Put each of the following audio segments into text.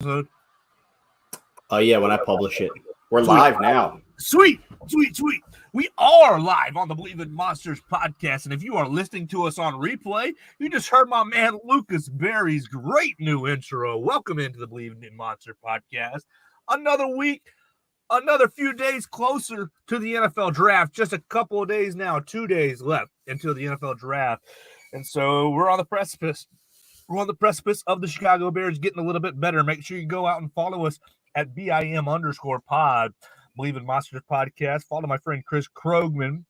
episode? Yeah, when I publish it. We're Sweet. live now. Sweet. We are live on the Believe in Monsters podcast. And if you are listening to us on replay, you just heard my man Lucas Berry's great new intro. Welcome into the Believe in Monsters podcast. Another week, another few days closer to the NFL draft. Just a couple of days now, 2 days left until the NFL draft. And so we're on the precipice. We're on the precipice of the Chicago Bears getting a little bit better. Make sure you go out and follow us at BIM_pod, Believe in Monsters podcast. Follow my friend Chris Krogman,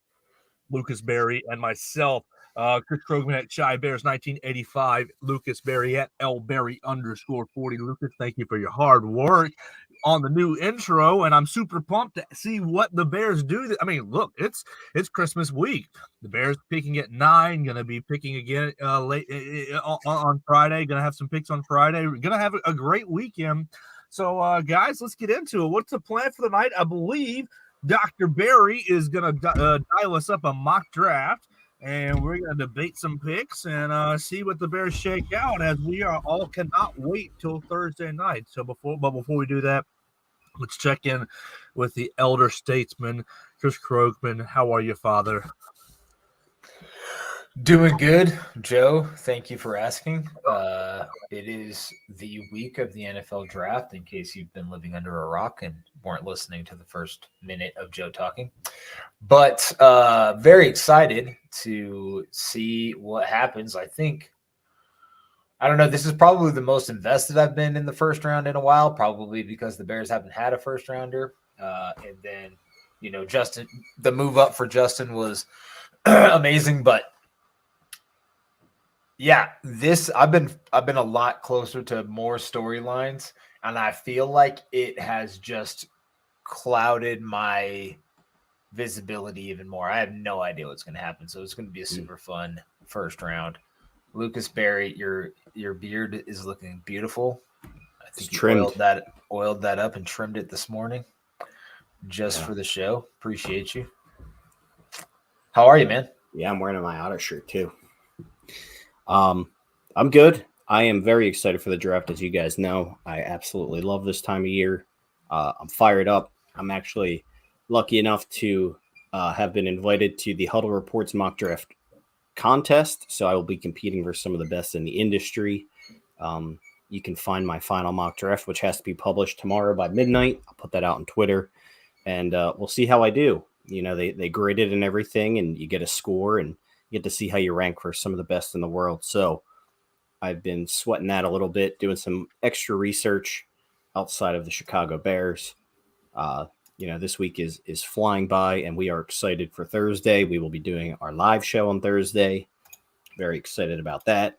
Lucas Berry, and myself. Chris Krogman at Shy Bears 1985, Lucas Berry at LBerry_40. Lucas, thank you for your hard work on the new intro, and I'm super pumped to see what the Bears do. I mean, look, it's Christmas week. The Bears picking at 9, going to be picking again late on Friday. Going to have some picks on Friday. We're going to have a great weekend. So, guys, let's get into it. What's the plan for the night? I believe Dr. Berry is going to dial us up a mock draft, and we're going to debate some picks and see what the Bears shake out, as we are all cannot wait till Thursday night. So before we do that, let's check in with the elder statesman, Chris Krogman. How are you, Father? Doing good, Joe. Thank you for asking. It is the week of the NFL draft, in case you've been living under a rock and weren't listening to the first minute of Joe talking. But very excited to see what happens. I don't know, this is probably the most invested I've been in the first round in a while, probably because the Bears haven't had a first rounder. And then, Justin, the move up for Justin was amazing, but yeah, I've been a lot closer to more storylines, and I feel like it has just clouded my visibility even more. I have no idea what's going to happen, so it's going to be a super fun first round. Lucas Berry, your beard is looking beautiful. I think you oiled that up and trimmed it this morning just for the show. Appreciate you. How are you, man? Yeah, I'm wearing my auto shirt too. I'm good. I am very excited for the draft. As you guys know, I absolutely love this time of year. I'm fired up. I'm actually lucky enough to have been invited to the Huddle Reports mock draft contest. So I will be competing for some of the best in the industry. You can find my final mock draft, which has to be published tomorrow by midnight. I'll put that out on Twitter, and we'll see how I do. They grade it and everything, and you get a score, and you get to see how you rank for some of the best in the world. So I've been sweating that a little bit, doing some extra research outside of the Chicago Bears. This week is flying by, and we are excited for Thursday. We will be doing our live show on Thursday. Very excited about that.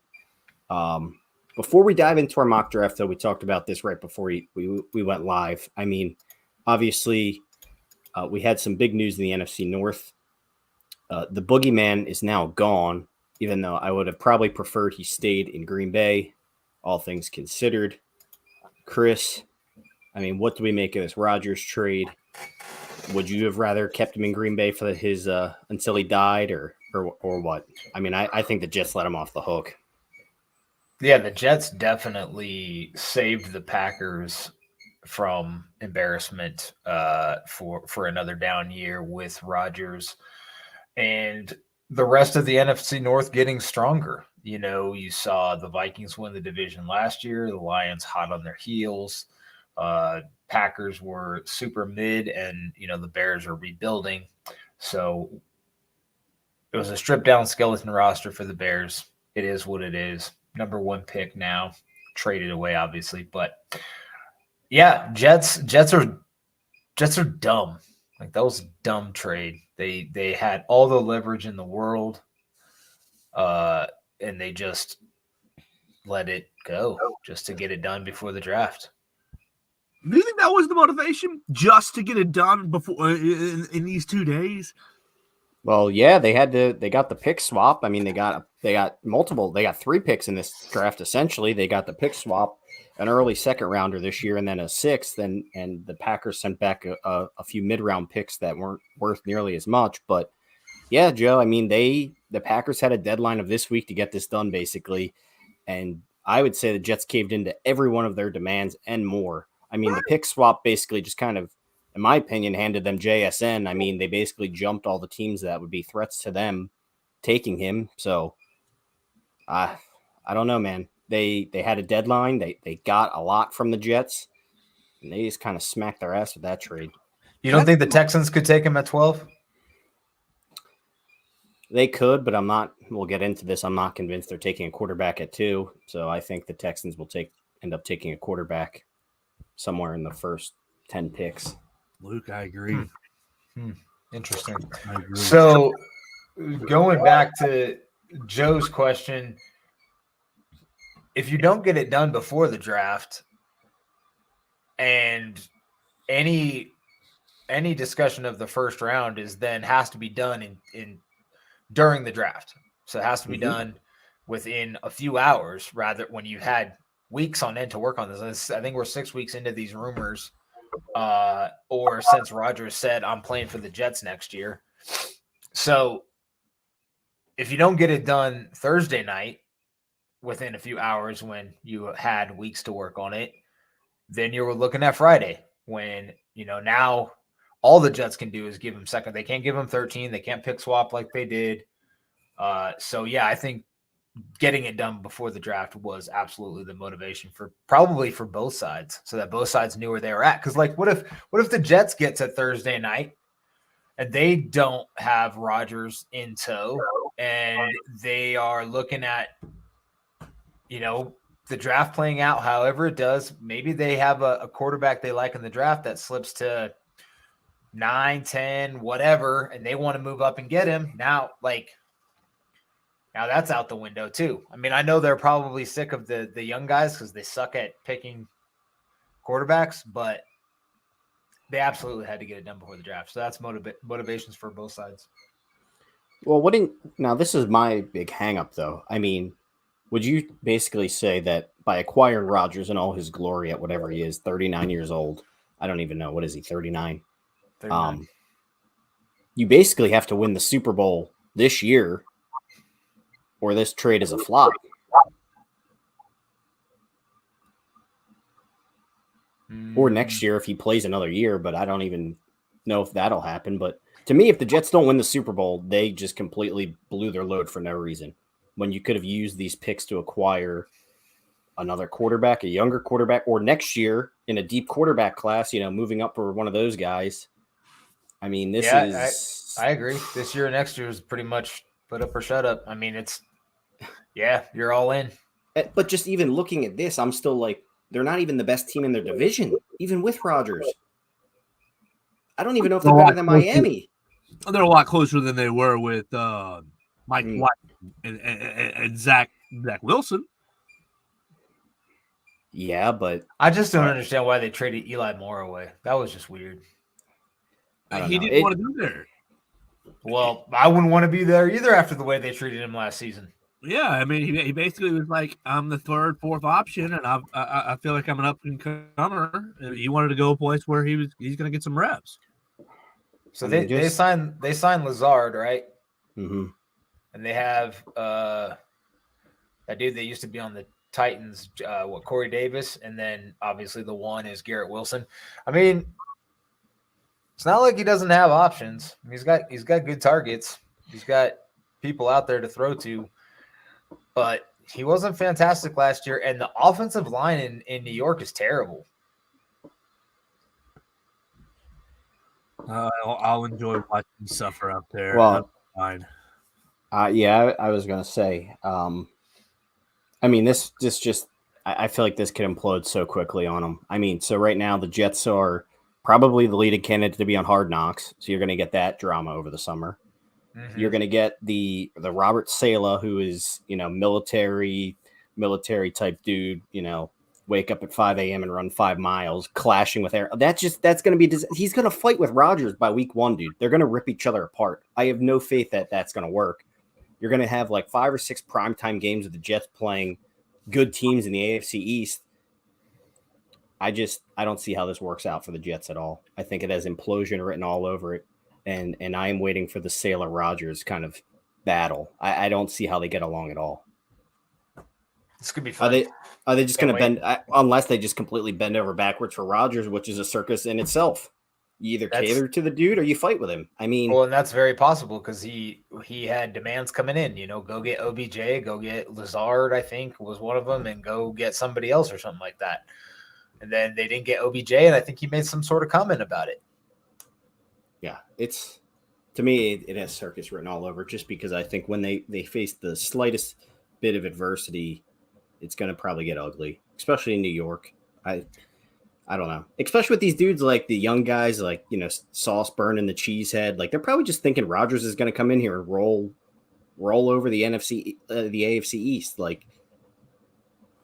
Before we dive into our mock draft, though, we talked about this right before we went live. I mean, obviously, we had some big news in the NFC North. The boogeyman is now gone, even though I would have probably preferred he stayed in Green Bay, all things considered. Chris, I mean, what do we make of this Rodgers trade? Would you have rather kept him in Green Bay for his until he died, or what? I mean, I think the Jets let him off the hook. Yeah, the Jets definitely saved the Packers from embarrassment for another down year with Rodgers. And the rest of the NFC North getting stronger. You saw the Vikings win the division last year, the Lions hot on their heels. Packers were super mid, and, the Bears are rebuilding. So it was a stripped down skeleton roster for the Bears. It is what it is. Number 1 pick now, traded away, obviously. But yeah, Jets are dumb. Like, that was a dumb trade. They had all the leverage in the world, and they just let it go just to get it done before the draft. Do you think that was the motivation, just to get it done before in these 2 days? Well, yeah, they got the pick swap. I mean, they got multiple. They got 3 picks in this draft. Essentially, they got the pick swap, an early second rounder this year, and then a 6th, and the Packers sent back a few mid-round picks that weren't worth nearly as much. But yeah, Joe, I mean, the Packers had a deadline of this week to get this done, basically, and I would say the Jets caved into every one of their demands and more. I mean, the pick swap basically just kind of, in my opinion, handed them JSN. I mean, they basically jumped all the teams that would be threats to them taking him. So I don't know, man. They had a deadline. They got a lot from the Jets, and they just kind of smacked their ass with that trade. You don't think the Texans could take him at 12? They could, but I'm not. We'll get into this. I'm not convinced they're taking a quarterback at 2. So I think the Texans will end up taking a quarterback somewhere in the first 10 picks. Luke, I agree. Interesting. I agree. So going back to Joe's question, if you don't get it done before the draft, and any discussion of the first round has to be done in during the draft. So it has to be done within a few hours, rather when you had weeks on end to work on this. I think we're 6 weeks into these rumors, or since Rodgers said, I'm playing for the Jets next year. So if you don't get it done Thursday night within a few hours when you had weeks to work on it, then you're looking at Friday when, now all the Jets can do is give him second. They can't give him 13. They can't pick swap like they did. So yeah, I think getting it done before the draft was absolutely the motivation for both sides, so that both sides knew where they were at. Because what if the Jets get to Thursday night and they don't have Rodgers in tow, and they are looking at, the draft playing out however it does. Maybe they have a quarterback they like in the draft that slips to 9, 10, whatever, and they want to move up and get him. Now that's out the window too. I mean, I know they're probably sick of the young guys because they suck at picking quarterbacks, but they absolutely had to get it done before the draft. So that's motivations for both sides. Well, now this is my big hang up though. I mean, would you basically say that by acquiring Rodgers in all his glory at whatever he is, 39 years old, I don't even know, what is he, 39? 39. You basically have to win the Super Bowl this year, or this trade is a flop. Or next year if he plays another year, but I don't even know if that'll happen. But to me, if the Jets don't win the Super Bowl, they just completely blew their load for no reason. When you could have used these picks to acquire another quarterback, a younger quarterback, or next year in a deep quarterback class, moving up for one of those guys. I mean, I agree. This year and next year is pretty much put up or shut up. I mean, you're all in. But just even looking at this, I'm still like, they're not even the best team in their division, even with Rodgers. I don't even know if they're better than Miami. They're a lot closer than they were with Mike White and Zach Wilson. Yeah, but I just don't understand why they traded Eli Moore away. That was just weird. He didn't want to be there. Well, I wouldn't want to be there either after the way they treated him last season. Yeah, I mean, he basically was like, I'm the third, fourth option, and I feel like I'm an up and comer. He wanted to go a place where he's going to get some reps. So they signed Lazard, right? Mm-hmm. And they have that dude that used to be on the Titans, Corey Davis, and then obviously the one is Garrett Wilson. I mean, it's not like he doesn't have options. He's got good targets. He's got people out there to throw to. But he wasn't fantastic last year, and the offensive line in New York is terrible. I'll enjoy watching him suffer up there. Well, fine. Yeah, I was going to say, I mean, this just, I feel like this could implode so quickly on them. I mean, so right now the Jets are probably the leading candidate to be on Hard Knocks. So you're going to get that drama over the summer. Mm-hmm. You're going to get the Robert Saleh, who is, military type dude, wake up at 5 a.m. and run 5 miles, clashing with air. That's going to be, he's going to fight with Rodgers by week 1, dude. They're going to rip each other apart. I have no faith that that's going to work. You're going to have like 5 or 6 primetime games with the Jets playing good teams in the AFC East. I don't see how this works out for the Jets at all. I think it has implosion written all over it. And I am waiting for the Saleh Rodgers kind of battle. I don't see how they get along at all. This could be Are fun. they just Can't going to bend unless they just completely bend over backwards for Rodgers, which is a circus in itself. You either cater to the dude or you fight with him. I mean, well, and that's very possible because he had demands coming in. Go get OBJ, go get Lazard. I think was one of them, and go get somebody else or something like that. And then they didn't get OBJ, and I think he made some sort of comment about it. Yeah, it's to me it has circus written all over. Just because I think when they face the slightest bit of adversity, it's going to probably get ugly, especially in New York. I don't know, especially with these dudes like the young guys, like Sauce Burn and the Cheesehead. Like they're probably just thinking Rodgers is going to come in here and roll over the AFC East. Like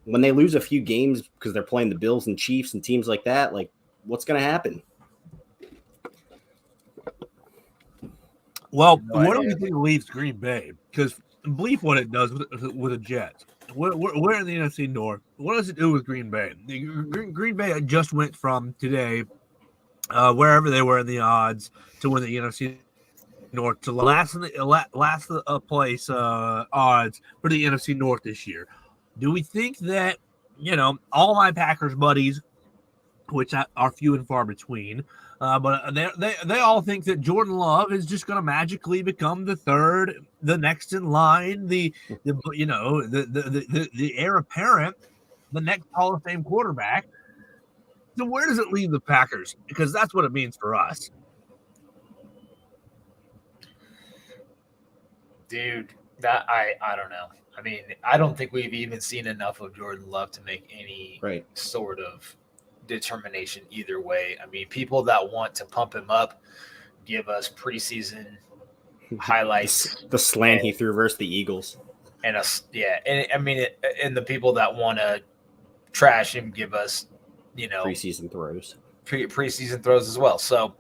when they lose a few games because they're playing the Bills and Chiefs and teams like that, like what's going to happen? Well, what do we think leaves Green Bay? Because believe what it does with the Jets. We're in the NFC North. What does it do with Green Bay? Green Bay just went from today, wherever they were in the odds to win the NFC North to last place odds for the NFC North this year. Do we think that all my Packers buddies, which are few and far between, but they all think that Jordan Love is just going to magically become the next in line, the heir apparent, the next Hall of Fame quarterback. So where does it leave the Packers? Because that's what it means for us. Dude, that I don't know. I mean, I don't think we've even seen enough of Jordan Love to make any sort of determination either way. I mean, people that want to pump him up give us preseason highlights. The slant he threw versus the Eagles. And and the people that want to trash him give us, preseason throws. Preseason throws as well. So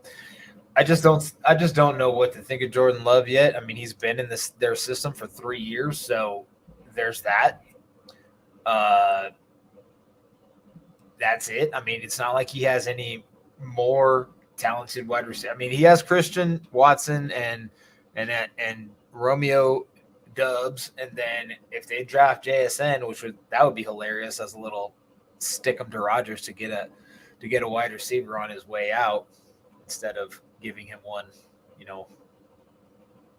I just don't know what to think of Jordan Love yet. I mean, he's been in their system for 3 years, so there's that. That's it. I mean, it's not like he has any more talented wide receiver. I mean, he has Christian Watson and Romeo Dubs, and then if they draft JSN, that would be hilarious as a little stick 'em to Rodgers to get a wide receiver on his way out instead of giving him one,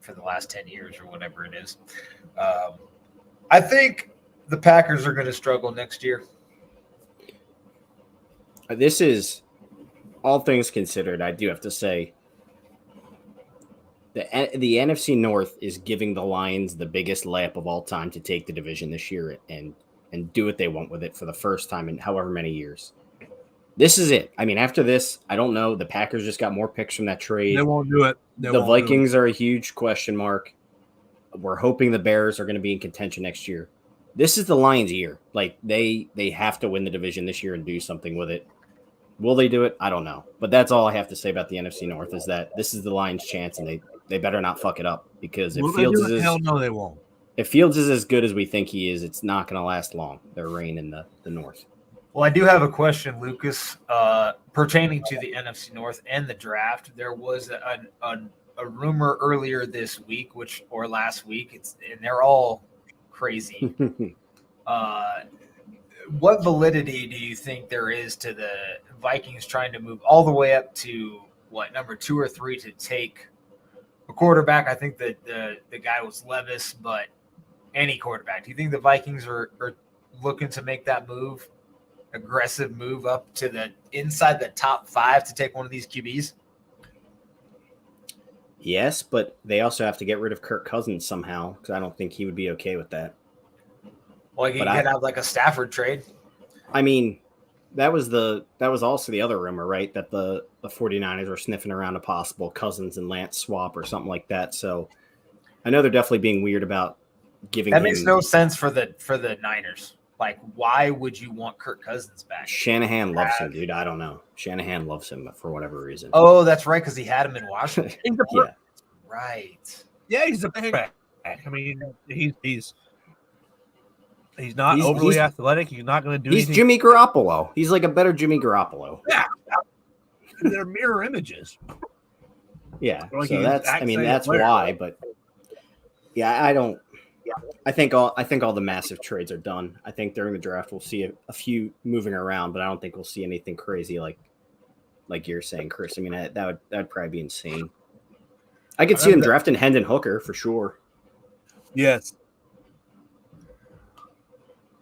for the last 10 years or whatever it is. I think the Packers are going to struggle next year. This is, all things considered, I do have to say, the NFC North is giving the Lions the biggest layup of all time to take the division this year and do what they want with it for the first time in however many years. This is it. I mean, after this, I don't know. The Packers just got more picks from that trade. They won't do it. The Vikings are a huge question mark. We're hoping the Bears are going to be in contention next year. This is the Lions' year. Like, they have to win the division this year and do something with it. Will they do it? I don't know. But that's all I have to say about the NFC North is that this is the Lions' chance, and they better not fuck it up because hell no, they won't. If Fields is as good as we think he is, it's not going to last long, their reign in the North. Well, I do have a question, Lucas, pertaining to the NFC North and the draft. There was a rumor earlier this week, or last week, and they're all crazy. What validity do you think there is to the Vikings trying to move all the way up to number 2 or 3 to take a quarterback? I think that the guy was Levis, but any quarterback. Do you think the Vikings are looking to make that move? Aggressive move up to inside the top 5 to take one of these QBs? Yes, but they also have to get rid of Kirk Cousins somehow because I don't think he would be okay with that. Well, you could have like a Stafford trade. I mean, that was also the other rumor, right? That the 49ers were sniffing around a possible Cousins and Lance swap or something like that. So I know they're definitely being weird about giving that makes no sense for the Niners. Like, why would you want Kirk Cousins back? Shanahan loves him, dude. I don't know. Shanahan loves him for whatever reason. Oh, that's right, because he had him in Washington. Yeah. Right. Yeah, he's a back. I mean, he's not overly athletic. He's not going to do anything. He's Jimmy Garoppolo. He's like a better Jimmy Garoppolo. Yeah. They're mirror images. Yeah. So that's why. But yeah, I don't I think all the massive trades are done. I think during the draft we'll see a few moving around, but I don't think we'll see anything crazy like you're saying, Chris. I mean, that'd probably be insane. I could see them drafting Hendon Hooker for sure. Yes.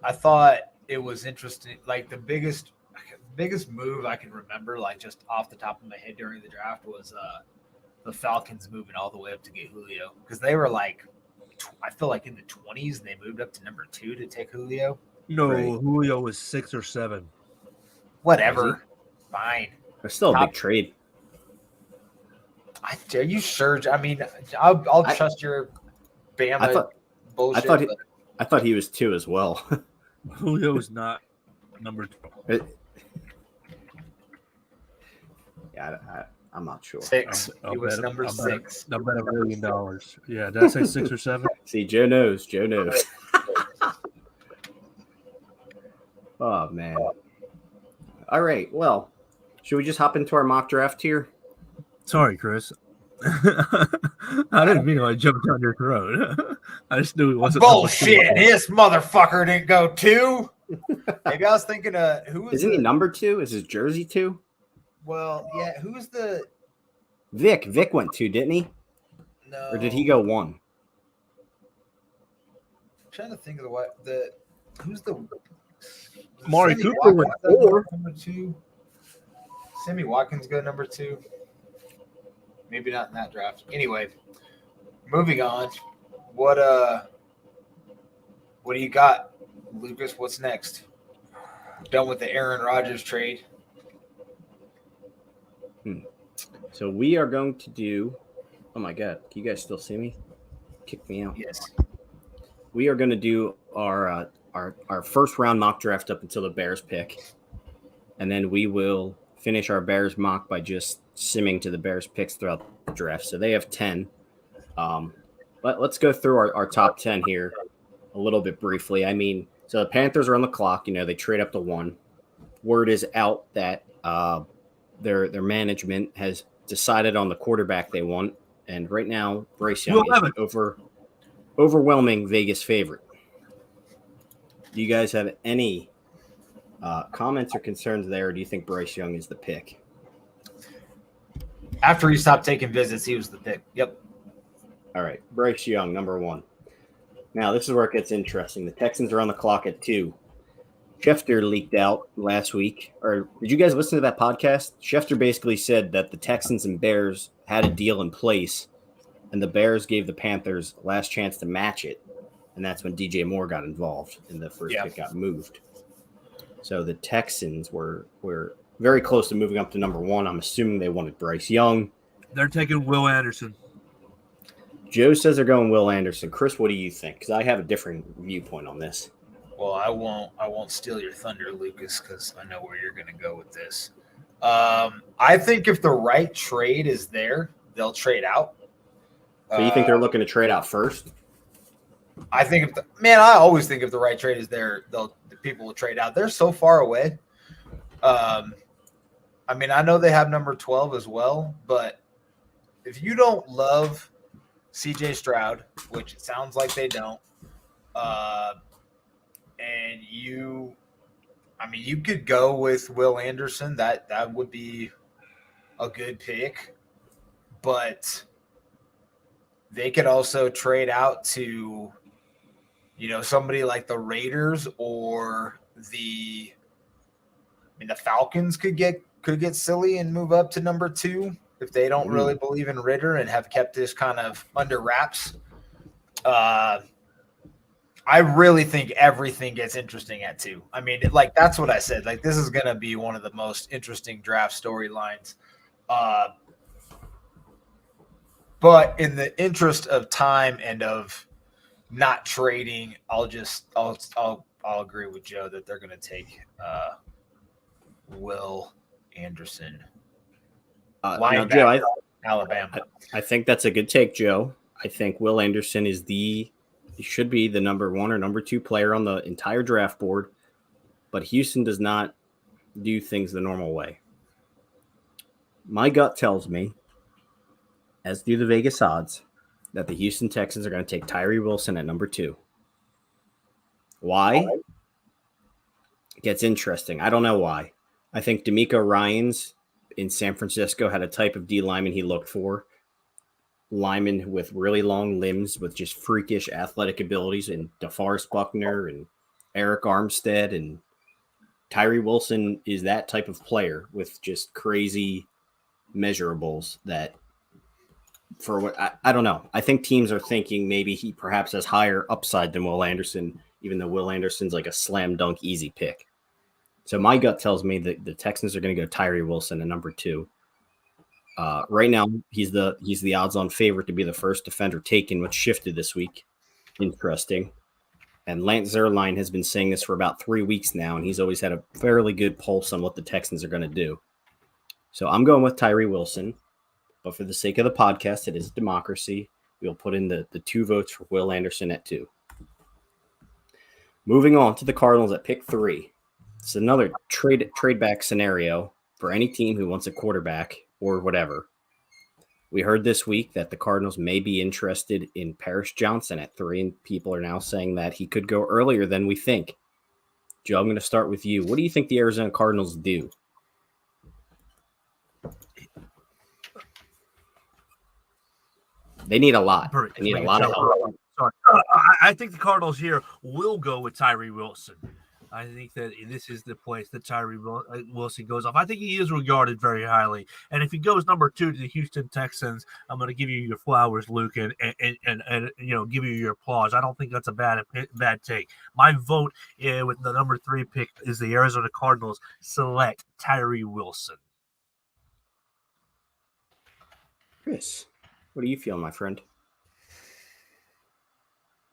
I thought it was interesting. Like the biggest move I can remember, like just off the top of my head during the draft, was the Falcons moving all the way up to get Julio, because they were like, I feel like in the 20s, and they moved up to number 2 to take Julio. No, Right. Julio was 6 or 7. Whatever, fine. It's still a big trade. Are you sure? I mean, I'll trust your Bama bullshit. I thought he was 2 as well. Julio was not number 12. Yeah, I'm not sure. 6. I'll He was bet- number I'll bet- 6. I'll bet $1 million. Yeah, did I say 6 or 7? See, Joe knows. Oh, man. All right. Well, should we just hop into our mock draft here? Sorry, Chris. I didn't mean I jumped down your throat. I just knew it wasn't. Bullshit! This motherfucker didn't go 2. Maybe I was thinking, who is? Isn't he number 2? Is his jersey 2? Well, yeah. Who's the? Vic went 2, didn't he? No. Or did he go 1? I'm trying to think of who's the Amari Sammy Cooper Watkins went go 4. number 2. Sammy Watkins go number 2. Maybe not in that draft. Anyway, moving on. What do you got, Lucas? What's next? Done with the Aaron Rodgers trade. So we are going to do. Oh my God! Can you guys still see me? Kick me out. Yes. We are going to do our first round mock draft up until the Bears pick, and then we will finish our Bears mock by just simming to the Bears picks throughout the draft. So they have 10. Let's go through our top 10 here a little bit briefly. I mean, so the Panthers are on the clock. They trade up to 1. Word is out that their management has decided on the quarterback they want, and right now Bryce Young is an overwhelming Vegas favorite. Do you guys have any comments or concerns there, or do you think Bryce Young is the pick? After he stopped taking visits, he was the pick. Yep. All right, Bryce Young, number 1. Now, this is where it gets interesting. The Texans are on the clock at 2. Schefter leaked out last week. Or did you guys listen to that podcast? Schefter basically said that the Texans and Bears had a deal in place, and the Bears gave the Panthers last chance to match it. And that's when DJ Moore got involved and the first pick got moved. So the Texans were very close to moving up to number 1. I'm assuming they wanted Bryce Young. They're taking Will Anderson. Joe says they're going Will Anderson. Chris, what do you think? Because I have a different viewpoint on this. Well, I won't steal your thunder, Lucas, because I know where you're going to go with this. I think if the right trade is there, they'll trade out. So you think they're looking to trade out first? I think I always think if the right trade is there, the people will trade out. They're so far away. I mean, I know they have number 12 as well, but if you don't love CJ Stroud, which it sounds like they don't, and you could go with Will Anderson. That would be a good pick, but they could also trade out to, somebody like the Raiders or the Falcons could get silly and move up to number 2 if they don't really believe in Ritter and have kept this kind of under wraps. I really think everything gets interesting at 2. I mean, that's what I said. This is going to be one of the most interesting draft storylines. But in the interest of time and of not trading, I'll agree with Joe that they're going to take Will Anderson. Now, Joe, Alabama. I think that's a good take, Joe. I think Will Anderson he should be the number 1 or number 2 player on the entire draft board, but Houston does not do things the normal way. My gut tells me, as do the Vegas odds, that the Houston Texans are going to take Tyree Wilson at number 2. Why? It gets interesting. I don't know why. I think D'Amico Ryans in San Francisco had a type of D lineman he looked for. Lineman with really long limbs with just freakish athletic abilities, and DeForest Buckner and Eric Armstead, and Tyree Wilson is that type of player with just crazy measurables that for what I don't know. I think teams are thinking maybe he perhaps has higher upside than Will Anderson, even though Will Anderson's like a slam dunk easy pick. So my gut tells me that the Texans are going to go Tyree Wilson at number 2. Right now, he's the odds-on favorite to be the first defender taken, which shifted this week. Interesting. And Lance Zierlein has been saying this for about 3 weeks now, and he's always had a fairly good pulse on what the Texans are going to do. So I'm going with Tyree Wilson, but for the sake of the podcast, it is democracy. We'll put in the 2 votes for Will Anderson at 2. Moving on to the Cardinals at pick 3. It's another trade back scenario for any team who wants a quarterback or whatever. We heard this week that the Cardinals may be interested in Paris Johnson at 3, and people are now saying that he could go earlier than we think. Joe, I'm going to start with you. What do you think the Arizona Cardinals do? They need a lot. They need a lot of help. Sorry. I think the Cardinals here will go with Tyree Wilson. I think that this is the place that Tyree Wilson goes off. I think he is regarded very highly. And if he goes number 2 to the Houston Texans, I'm going to give you your flowers, Luke, and give you your applause. I don't think that's a bad take. My vote with the number 3 pick is the Arizona Cardinals select Tyree Wilson. Chris, what do you feel, my friend?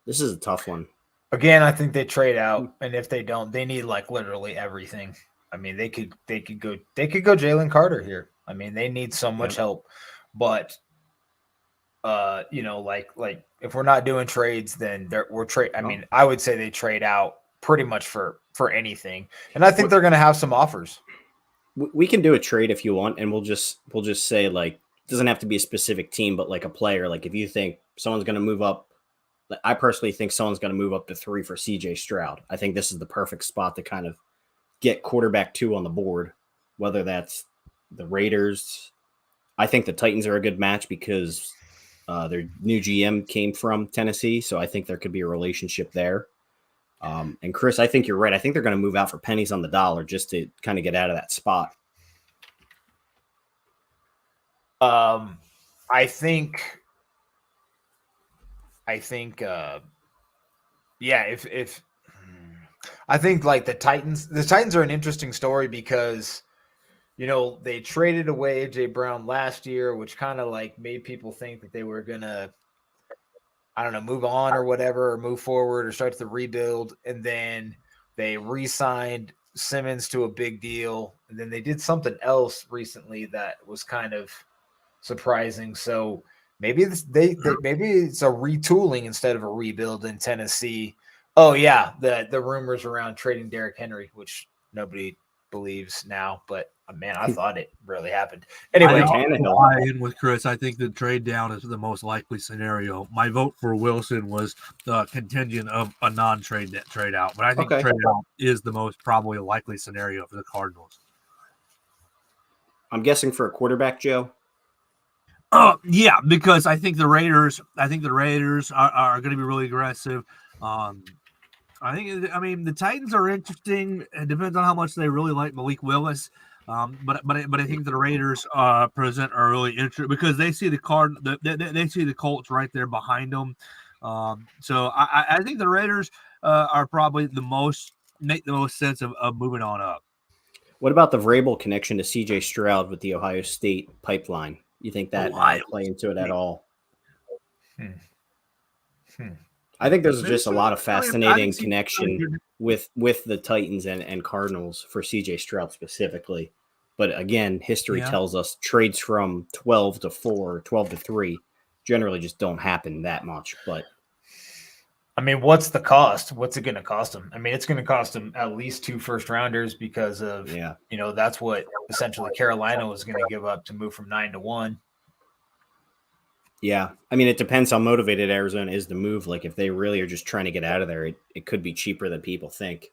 This is a tough one. Again, I think they trade out, and if they don't, they need like literally everything. I mean, they could go Jalen Carter here. I mean, they need so much help, but like if we're not doing trades, then we're trade. I mean, I would say they trade out pretty much for anything, and I think they're going to have some offers. We can do a trade if you want, and we'll just say like it doesn't have to be a specific team, but like a player. Like if you think someone's going to move up. I personally think someone's going to move up to 3 for CJ Stroud. I think this is the perfect spot to kind of get quarterback 2 on the board, whether that's the Raiders. I think the Titans are a good match because their new GM came from Tennessee, so I think there could be a relationship there. And Chris, I think you're right. I think they're going to move out for pennies on the dollar just to kind of get out of that spot. I think I think like the Titans are an interesting story because, they traded away AJ Brown last year, which kind of like made people think that they were going to, I don't know, move on or whatever, or move forward or start the rebuild. And then they re-signed Simmons to a big deal. And then they did something else recently that was kind of surprising. So maybe maybe it's a retooling instead of a rebuild in Tennessee. Oh yeah, the rumors around trading Derrick Henry, which nobody believes now, but man, I thought it really happened. Anyway, I in with Chris. I think the trade down is the most likely scenario. My vote for Wilson was contingent of a non-trade trade out, but I think trade out is the most probably likely scenario for the Cardinals. I'm guessing for a quarterback, Joe. Yeah, because I think the Raiders are going to be really aggressive. I mean, the Titans are interesting. It depends on how much they really like Malik Willis. But I think the Raiders present a really interesting because they see they see the Colts right there behind them. So I think the Raiders are probably make the most sense of moving on up. What about the Vrabel connection to CJ Stroud with the Ohio State pipeline? You think that might play into it at all? I think there's just a lot of fascinating connection with the Titans and Cardinals for CJ Stroud specifically. But again, history tells us trades from 12 to 4, 12 to 3 generally just don't happen that much. But I mean, what's the cost? What's it going to cost them? I mean, it's going to cost them at least 2 first-rounders because of, that's what essentially Carolina was going to give up to move from 9 to 1. Yeah. I mean, it depends how motivated Arizona is to move. Like, if they really are just trying to get out of there, it could be cheaper than people think.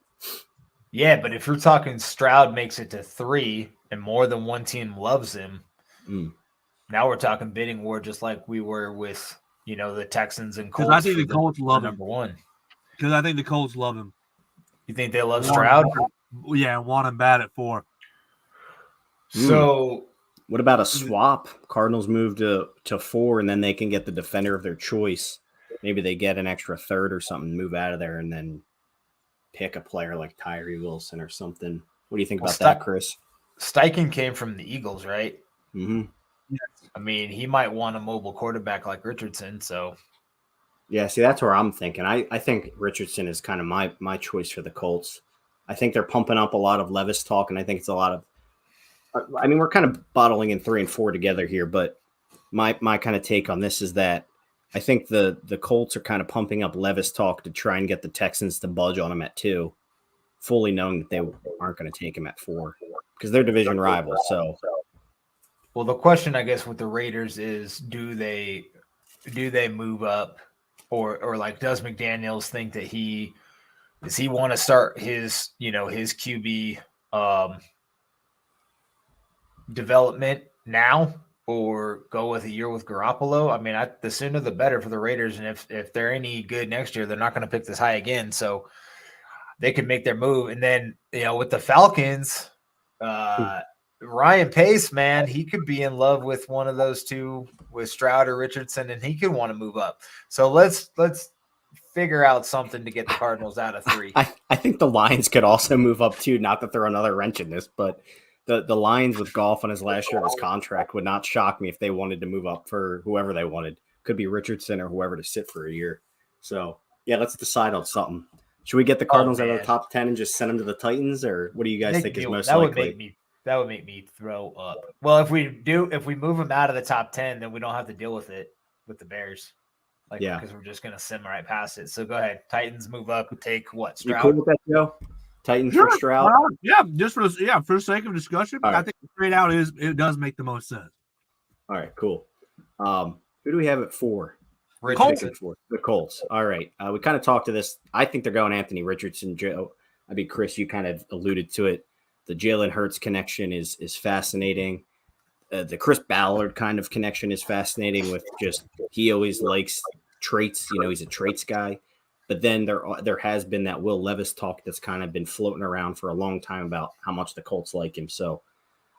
Yeah, but if you're talking Stroud makes it to 3 and more than one team loves him, now we're talking bidding war, just like we were with, the Texans and Colts. Because I think the Colts love him. Number one. Because I think the Colts love him. You think they love Stroud? Yeah, want him bad at 4. So what about a swap? Cardinals move to 4, and then they can get the defender of their choice. Maybe they get an extra third or something, move out of there, and then pick a player like Tyree Wilson or something. What do you think about that, Chris? Steichen came from the Eagles, right? Mm-hmm. Yes. I mean, he might want a mobile quarterback like Richardson. So, yeah, see, that's where I'm thinking. I think Richardson is kind of my choice for the Colts. I think they're pumping up a lot of Levis talk, and I think it's a lot of. I mean, we're kind of bottling in 3 and 4 together here, but my kind of take on this is that I think the Colts are kind of pumping up Levis talk to try and get the Texans to budge on him at 2, fully knowing that they aren't going to take him at 4 because they're division rivals. So, well, the question I guess with the Raiders is, do they move up, or like does McDaniels think that he want to start his his QB development now, or go with a year with Garoppolo? I mean, the sooner the better for the Raiders. And if they're any good next year, they're not going to pick this high again. So they can make their move. And then, with the Falcons, Ryan Pace, man, he could be in love with one of those two, with Stroud or Richardson, and he could want to move up. So let's figure out something to get the Cardinals out of 3. I think the Lions could also move up too. Not that they're another wrench in this, but the Lions with Goff on his last year of his contract would not shock me if they wanted to move up for whoever they wanted. Could be Richardson or whoever to sit for a year. So, yeah, let's decide on something. Should we get the Cardinals out of the top 10 and just send them to the Titans, or what do you guys think is most likely? That would make me throw up. Well, if we move them out of the top 10, then we don't have to deal with it with the Bears. Because we're just going to sim right past it. So go ahead. Titans move up. Take what? Stroud? You cool with that, Joe? Titans for Stroud? Yeah, just for the sake of discussion. Right. I think straight out it does make the most sense. All right, cool. Who do we have at 4? Richardson. The Colts. All right. We kind of talked to this. I think they're going Anthony Richardson. Joe, Chris, you kind of alluded to it. The Jalen Hurts connection is fascinating. The Chris Ballard kind of connection is fascinating with just he always likes traits. He's a traits guy. But then there has been that Will Levis talk that's kind of been floating around for a long time about how much the Colts like him. So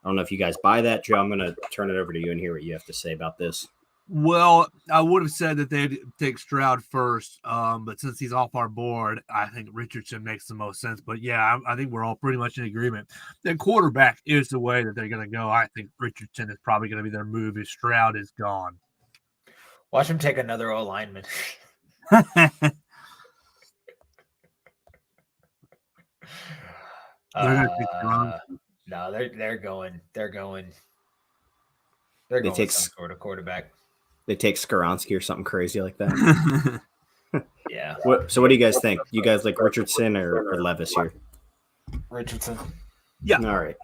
I don't know if you guys buy that. Joe, I'm going to turn it over to you and hear what you have to say about this. Well, I would have said that they'd take Stroud first, but since he's off our board, I think Richardson makes the most sense. But yeah, I think we're all pretty much in agreement. The quarterback is the way that they're going to go. I think Richardson is probably going to be their move if Stroud is gone. Watch him take another O-lineman. No, they're going. They take some sort of quarterback. They take Skoronski or something crazy like that. Yeah. So what do you guys think? You guys like Richardson or Levis here? Richardson. Yeah. All right.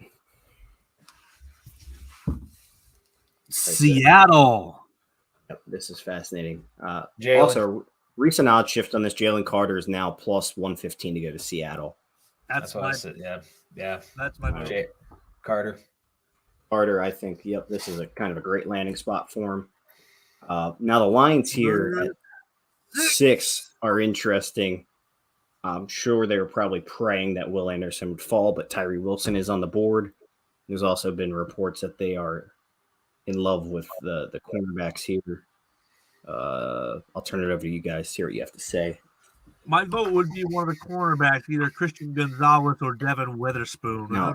Seattle. Yep, this is fascinating. Also, recent odd shift on this. Jalen Carter is now plus 115 to go to Seattle. That's what I said. Yeah. That's my move. Carter, I think. Yep, this is a kind of a great landing spot for him. Now the Lions here at 6 are interesting. I'm sure they were probably praying that Will Anderson would fall, but Tyree Wilson is on the board. There's also been reports that they are in love with the cornerbacks here. I'll turn it over to you guys. See what you have to say. My vote would be one of the cornerbacks, either Christian Gonzalez or Devin Witherspoon. No,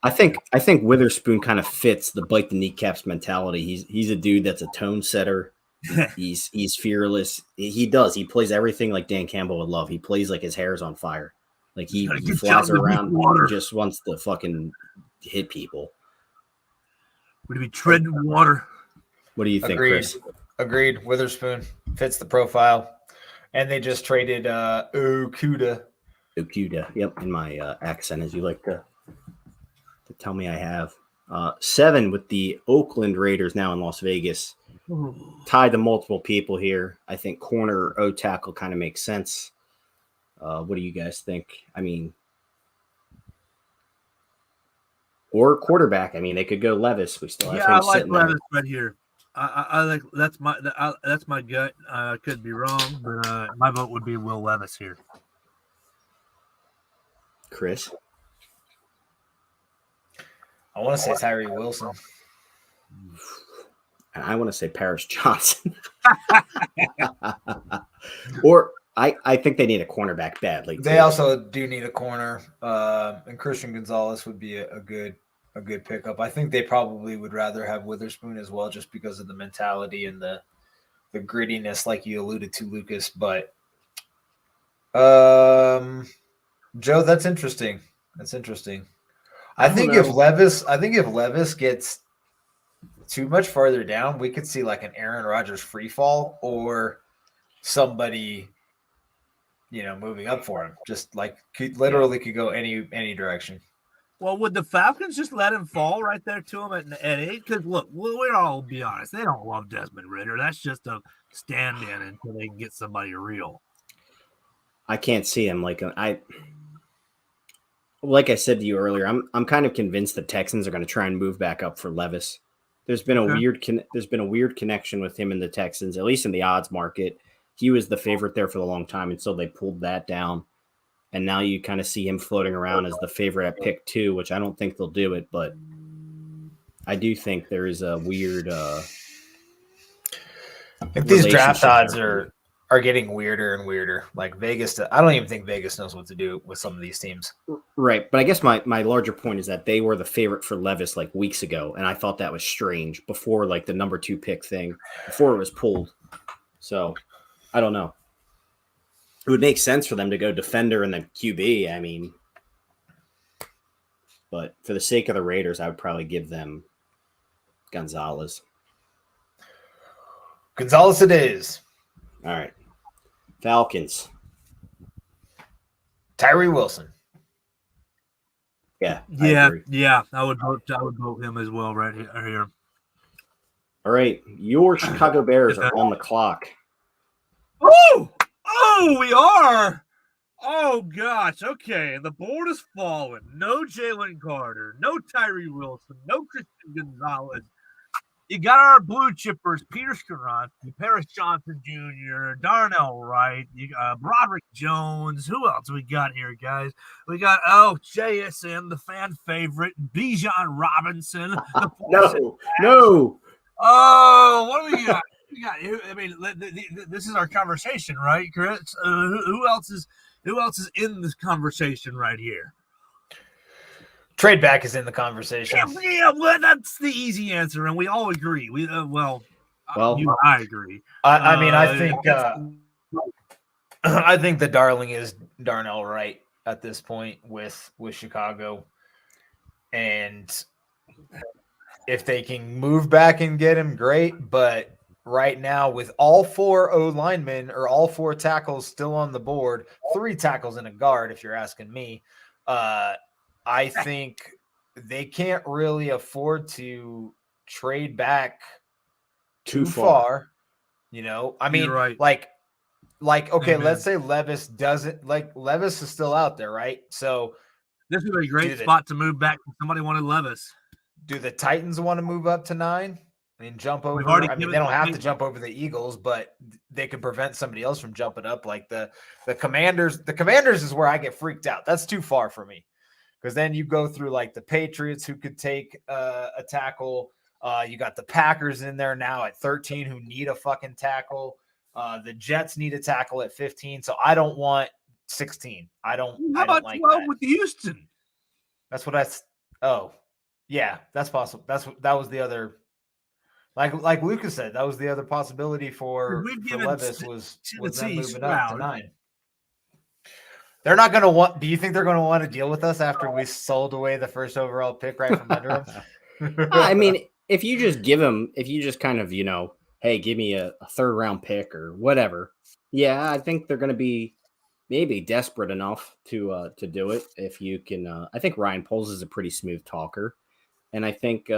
I think Witherspoon kind of fits the bite the kneecaps mentality. He's a dude that's a tone setter. He's fearless. He plays everything like Dan Campbell would love. He plays like his hair's on fire. Like he flies around and just wants to fucking hit people. Would he be treading water? What do you think, Chris? Agreed. Witherspoon fits the profile. And they just traded Okudah. Yep, in my accent, as you like to tell me I have. 7 with the Oakland Raiders now in Las Vegas. tied to multiple people here. I think corner or O tackle kind of makes sense. What do you guys think? I mean, or quarterback. I mean, they could go Levis. We still have him I like sitting there. Levis right here. I like that's my gut. I could be wrong, but my vote would be Will Levis here. Chris, I want to say Tyree Wilson. and I want to say Paris Johnson. Or I think they need a cornerback badly. They also do need a corner, and Christian Gonzalez would be a good pickup. I think they probably would rather have Witherspoon as well, just because of the mentality and the grittiness, like you alluded to, Lucas. But Joe, that's interesting. I think if Levis gets too much farther down, we could see like an Aaron Rodgers free fall or somebody, moving up for him. Just like could go any direction. Well, would the Falcons just let him fall right there to him at 8? Because look, we'll all be honest, they don't love Desmond Ridder. That's just a stand-in until they can get somebody real. I can't see him like I said to you earlier. I'm kind of convinced the Texans are going to try and move back up for Levis. There's been a weird connection with him and the Texans, at least in the odds market. He was the favorite there for a long time until they pulled that down. And now you kind of see him floating around as the favorite at pick 2, which I don't think they'll do it, but I do think there is a weird I think these draft odds are getting weirder and weirder. Like Vegas, I don't even think Vegas knows what to do with some of these teams. Right. But I guess my larger point is that they were the favorite for Levis like weeks ago, and I thought that was strange before like the number 2 pick thing, before it was pulled. So I don't know. It would make sense for them to go defender and then QB. I mean, but for the sake of the Raiders, I would probably give them Gonzalez. Gonzalez it is. All right. Falcons. Tyree Wilson. Yeah. I would vote him as well right here. All right. Your Chicago Bears are on the clock. Oh, we are. Oh, gosh. Okay. The board is falling. No Jalen Carter. No Tyree Wilson. No Christian Gonzalez. You got our blue chippers, Peter Skoronski, Paris Johnson Jr., Darnell Wright, Broderick Jones. Who else we got here, guys? We got, JSN, the fan favorite, Bijan Robinson. No. Oh, what do we got? I mean, this is our conversation, right, Chris? Who else is in this conversation right here? Trade back is in the conversation. Yeah, well, that's the easy answer, and we all agree. I agree. I think I think the darling is Darnell Wright at this point with Chicago, and if they can move back and get him, great. But right now, with all 4 O linemen or all 4 tackles still on the board, 3 tackles and a guard, if you're asking me, I think they can't really afford to trade back too far. I mean, right. like, okay, let's say Levis doesn't Levis is still out there, right? So this is a great spot to move back. Somebody wanted Levis. Do the Titans want to move up to 9? I mean, jump over. They don't have to jump over the Eagles, but they can prevent somebody else from jumping up. Like the Commanders. The Commanders is where I get freaked out. That's too far for me, because then you go through like the Patriots, who could take a tackle. You got the Packers in there now at 13, who need a fucking tackle. The Jets need a tackle at 15. So I don't want 16. I don't. How about 12 with Houston? That's what Oh, yeah, that's possible. That was the other. Like Lucas said, that was the other possibility for Levis was them moving up to 9. They're not going to want. Do you think they're going to want to deal with us after we sold away the first overall pick right from under them? I mean, if you just kind of, hey, give me a 3rd round pick or whatever. Yeah, I think they're going to be maybe desperate enough to do it. If you can, I think Ryan Poles is a pretty smooth talker, and I think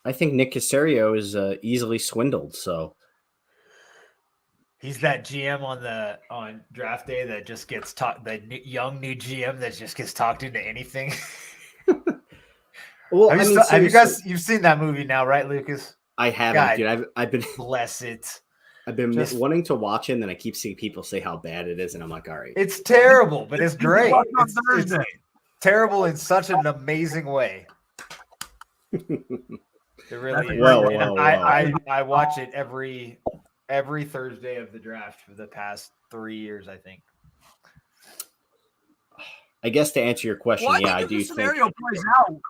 I think Nick Caserio is easily swindled. So He's that GM on draft day that just gets talked. Young new GM that just gets talked into anything. well, have you guys you've seen that movie now, right, Lucas? I haven't, God, dude. I've been bless it. I've been wanting to watch it, and then I keep seeing people say how bad it is, and I'm like, all right, it's terrible, but it's great. It's terrible in such an amazing way. It really is. I watch it every Thursday of the draft for the past 3 years, I think. I guess to answer your question, I do scenario think plays out.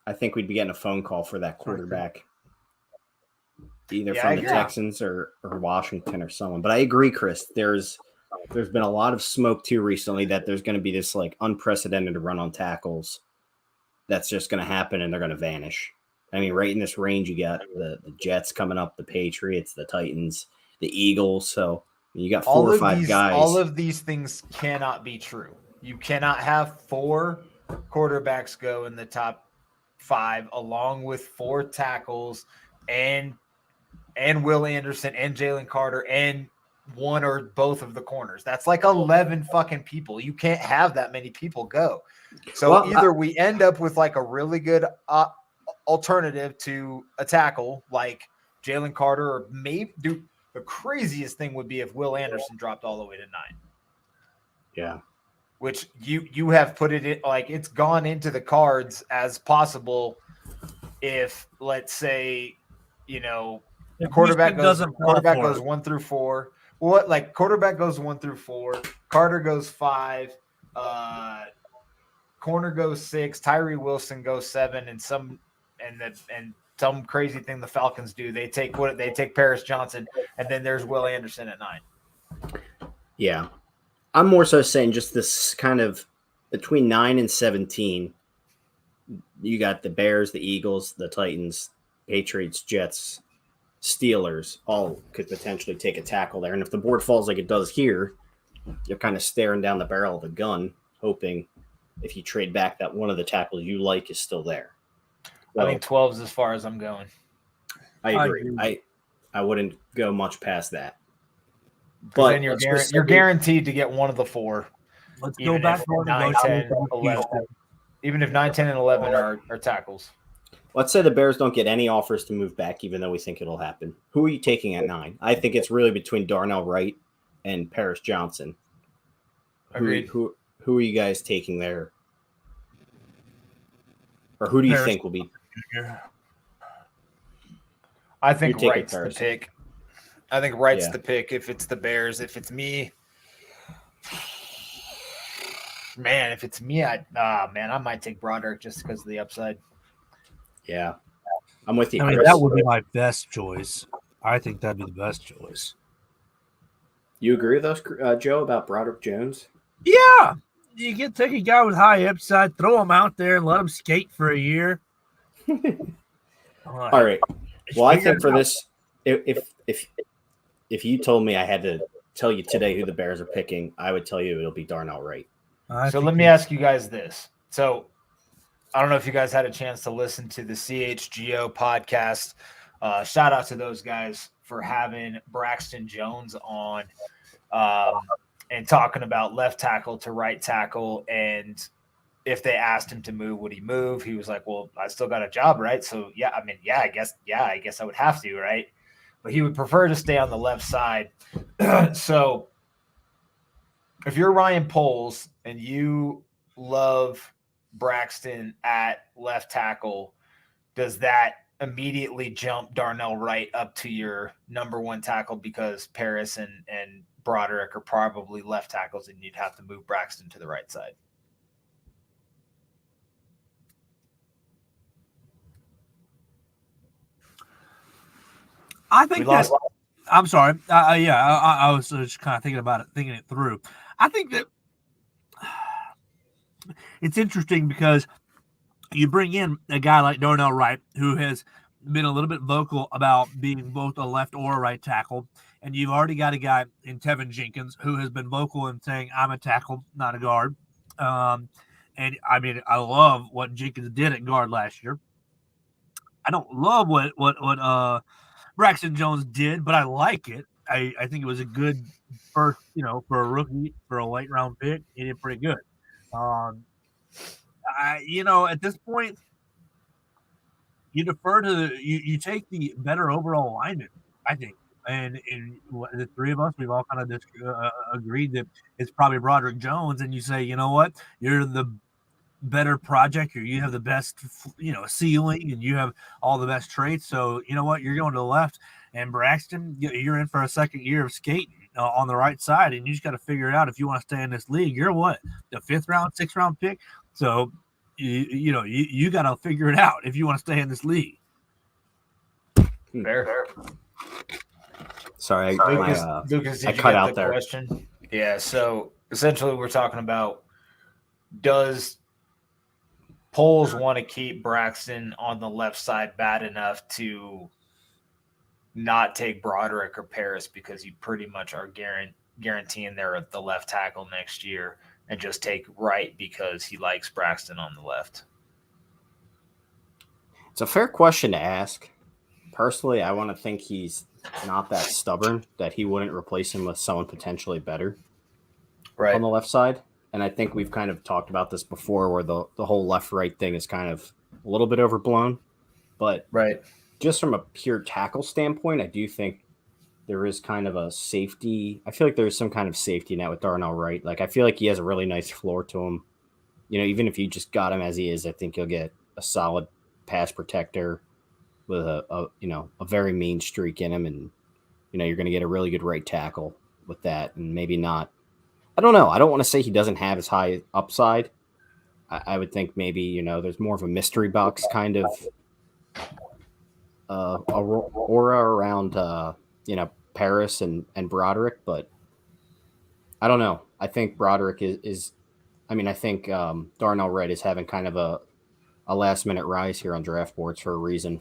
I think we'd be getting a phone call for that quarterback, either from the Texans or Washington or someone. But I agree, Chris. There's been a lot of smoke too recently that there's going to be this like unprecedented run on tackles that's just going to happen and they're going to vanish. I mean, right in this range, you got the Jets coming up, the Patriots, the Titans, the Eagles. So you got 4 or 5 guys. All of these things cannot be true. You cannot have 4 quarterbacks go in the top 5 along with 4 tackles and Will Anderson and Jalen Carter and one or both of the corners. That's like 11 fucking people. You can't have that many people go. So either we end up with like a really good alternative to a tackle like Jalen Carter, or maybe the craziest thing would be if Will Anderson dropped all the way to 9. Yeah. Which you have put it in, like it's gone into the cards as possible if, let's say, quarterback goes 1 through 4. What, like quarterback goes 1 through 4, Carter goes 5, corner goes 6, Tyree Wilson goes 7, and some crazy thing the Falcons do, they take Paris Johnson, and then there's Will Anderson at 9. Yeah. I'm more so saying just this kind of between 9 and 17, you got the Bears, the Eagles, the Titans, Patriots, Jets, Steelers, all could potentially take a tackle there. And if the board falls like it does here, you're kind of staring down the barrel of a gun, hoping if you trade back that one of the tackles you like is still there. I think 12 is as far as I'm going. I agree. I wouldn't go much past that. But then you're guaranteed to get one of the 4. Let's go back to 9, 10, 11. Even if 9, 10, and 11 are tackles. Let's say the Bears don't get any offers to move back, even though we think it'll happen. Who are you taking at 9? I think it's really between Darnell Wright and Paris Johnson. Agreed. Who are you guys taking there? Or who do you think will be? I think Wright's the pick. I think Wright's the pick if it's the Bears. If it's me, man, I might take Broderick just because of the upside. Yeah, I'm with you. I mean, that would be my best choice. I think that'd be the best choice. You agree with us, Joe, about Broderick Jones? Yeah. You can take a guy with high upside, throw him out there, and let him skate for a year. All right. Well, I think for this, if you told me I had to tell you today who the Bears are picking, I would tell you it'll be Darnell Wright. So let me ask you guys this. So I don't know if you guys had a chance to listen to the CHGO podcast. Shout out to those guys for having Braxton Jones on and talking about left tackle to right tackle. And if they asked him to move, would he move? He was like, well, I still got a job, right? So, I guess I would have to, right? But he would prefer to stay on the left side. So if you're Ryan Poles and you love Braxton at left tackle, does that immediately jump Darnell Wright up to your number 1 tackle because Paris and Broderick are probably left tackles and you'd have to move Braxton to the right side? I think that. I'm sorry. I was just kind of thinking it through. I think that it's interesting because you bring in a guy like Darnell Wright, who has been a little bit vocal about being both a left or a right tackle, and you've already got a guy in Tevin Jenkins who has been vocal in saying, I'm a tackle, not a guard. And I mean, I love what Jenkins did at guard last year. I don't love what Braxton Jones did, but I like it. I think it was a good first, for a rookie, for a late round pick. He did pretty good. At this point, you defer to you take the better overall alignment, I think. And the three of us, we've all kind of agreed that it's probably Broderick Jones. And you say, you know what, you're the better project, or you have the best, ceiling, and you have all the best traits. So you know what, you're going to the left. And Braxton, you're in for a second year of skating on the right side, and you just got to figure it out if you want to stay in this league. You're what, the 5th round, 6th round pick. So you got to figure it out if you want to stay in this league. Fair. Sorry, Lucas, I cut out there. Question? Yeah. So essentially, we're talking about, does Poles want to keep Braxton on the left side bad enough to not take Broderick or Paris, because you pretty much are guaranteeing they're at the left tackle next year, and just take Wright because he likes Braxton on the left? It's a fair question to ask. Personally, I want to think he's not that stubborn that he wouldn't replace him with someone potentially better on the left side. And I think we've kind of talked about this before, where the whole left-right thing is kind of a little bit overblown. But just from a pure tackle standpoint, I do think there is kind of a safety. I feel like there's some kind of safety net with Darnell Wright. Like, I feel like he has a really nice floor to him. Even if you just got him as he is, I think you'll get a solid pass protector with a very mean streak in him. And, you're going to get a really good right tackle with that. And maybe not. I don't know. I don't want to say he doesn't have as high upside. I would think maybe, there's more of a mystery box kind of aura around, Paris and Broderick. But I don't know. I think Broderick I think Darnell Wright is having kind of a last-minute rise here on draft boards for a reason.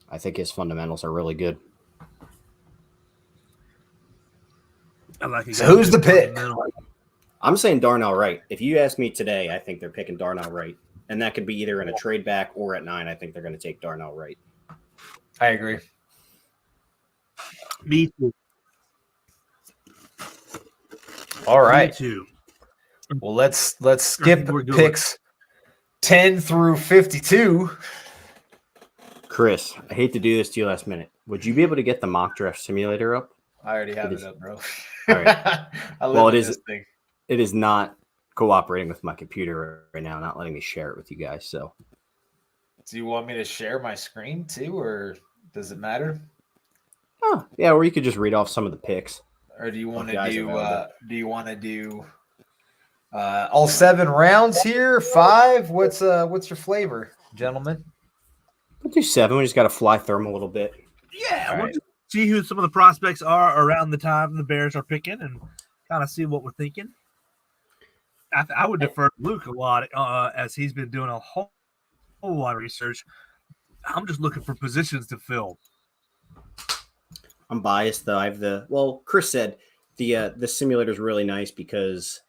I think his fundamentals are really good. So who's the pick? I'm saying Darnell Wright. If you ask me today, I think they're picking Darnell Wright. And that could be either in a trade back or at 9. I think they're going to take Darnell Wright. I agree. Me too. All right. Me too. Well, let's skip picks 10 through 52. Chris, I hate to do this to you last minute. Would you be able to get the mock draft simulator up? I already have it up, bro. All right. Well, this thing. It is not cooperating with my computer right now, not letting me share it with you guys. So, do you want me to share my screen too, or does it matter? Oh, yeah, or you could just read off some of the picks. Or do you want to do all 7 rounds here? 5? What's your flavor, gentlemen? We'll do 7. We just got to fly through them a little bit. Yeah, we'll just see who some of the prospects are around the time the Bears are picking, and kind of see what we're thinking. I would defer to Luke a lot, as he's been doing a whole lot of research. I'm just looking for positions to fill. I'm biased though. Chris said the simulator is really nice because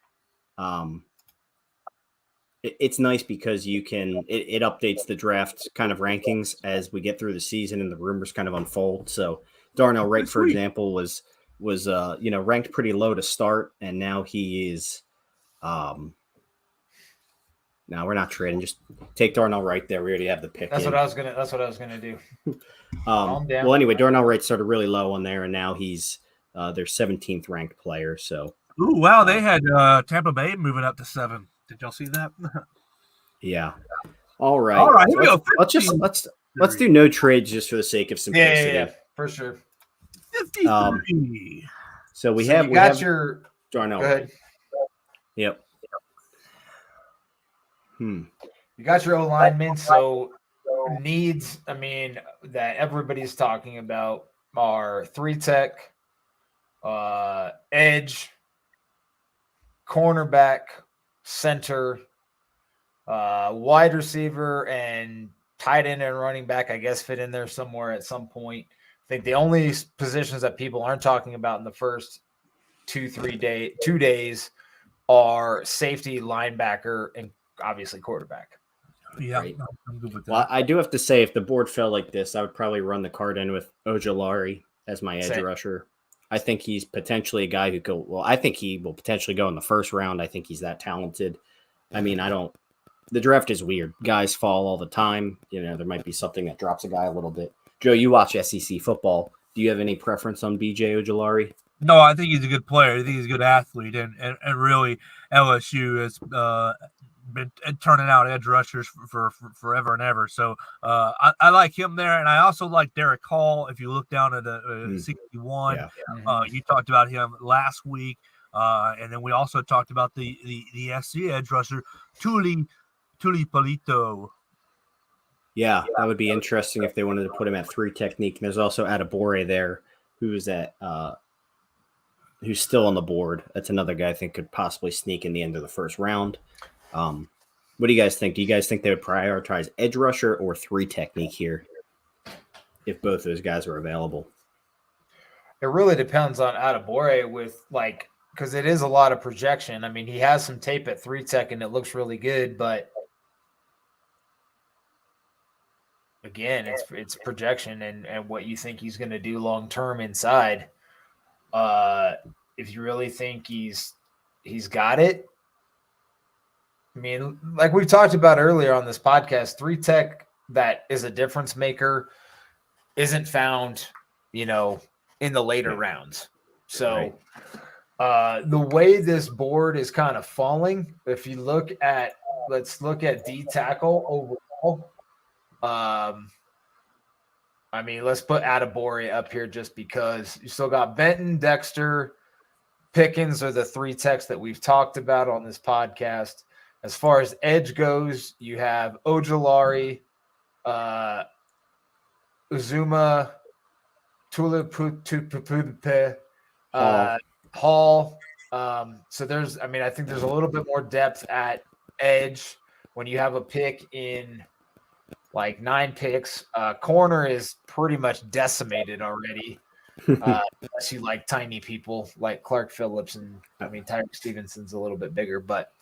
it's nice because you can it updates the draft kind of rankings as we get through the season and the rumors kind of unfold. So Darnell Wright, for example, was ranked pretty low to start, and now he is. No, we're not trading. Just take Darnell Wright there. We already have the pick. That's what I was gonna do. Well, anyway, Darnell Wright started really low on there, and now he's their 17th ranked player. So, ooh, wow, they had Tampa Bay moving up to 7. Did y'all see that? Yeah. All right. Let's do no trades just for the sake of simplicity. Yeah, for sure. 53. So we have your Darnell. Go ahead. Yep. You got your O-linemen, so needs, that everybody's talking about are 3-tech, edge, cornerback, center, wide receiver, and tight end and running back, I guess, fit in there somewhere at some point. I think the only positions that people aren't talking about in the first 2 days are safety, linebacker, and obviously quarterback. Yeah, Right. I'm good with that. Well, I do have to say, if the board fell like this, I would probably run the card in with Ojulari as my edge Same. rusher. I think he's potentially a guy who I think he will potentially go in the first round. I think he's that talented. I mean, the draft is weird. Guys fall all the time. There might be something that drops a guy a little bit. Joe, you watch SEC football. Do you have any preference on BJ Ojulari? No, I think he's a good player. I think he's a good athlete, and really LSU has been turning out edge rushers for forever and ever. So I like him there, and I also like Derek Hall. If you look down at 61, you talked about him last week, and then we also talked about the SC edge rusher Tuli Polito. Yeah, that would be interesting if they wanted to put him at 3 technique. And there's also Adebore there, who's still on the board. That's another guy I think could possibly sneak in the end of the first round. What do you guys think? Do you guys think they would prioritize edge rusher or 3 technique here if both those guys were available? It really depends on Adebore because it is a lot of projection. I mean, he has some tape at 3 tech and it looks really good, but again, it's projection and what you think he's going to do long term inside. If you really think he's got it, I mean, like we talked about earlier on this podcast, 3 tech that is a difference maker isn't found, in the later rounds. So the way this board is kind of falling, if you let's look at D tackle overall. I mean, let's put Adebore up here just because you still got Benton, Dexter, Pickens are the 3 techs that we've talked about on this podcast. As far as edge goes, you have Ojulari, Uzuma, Tulipupupupe, Hall. So I think there's a little bit more depth at edge when you have a pick in like 9 picks. Corner is pretty much decimated already. Unless you like tiny people like Clark Phillips and Tyreek Stevenson's a little bit bigger, but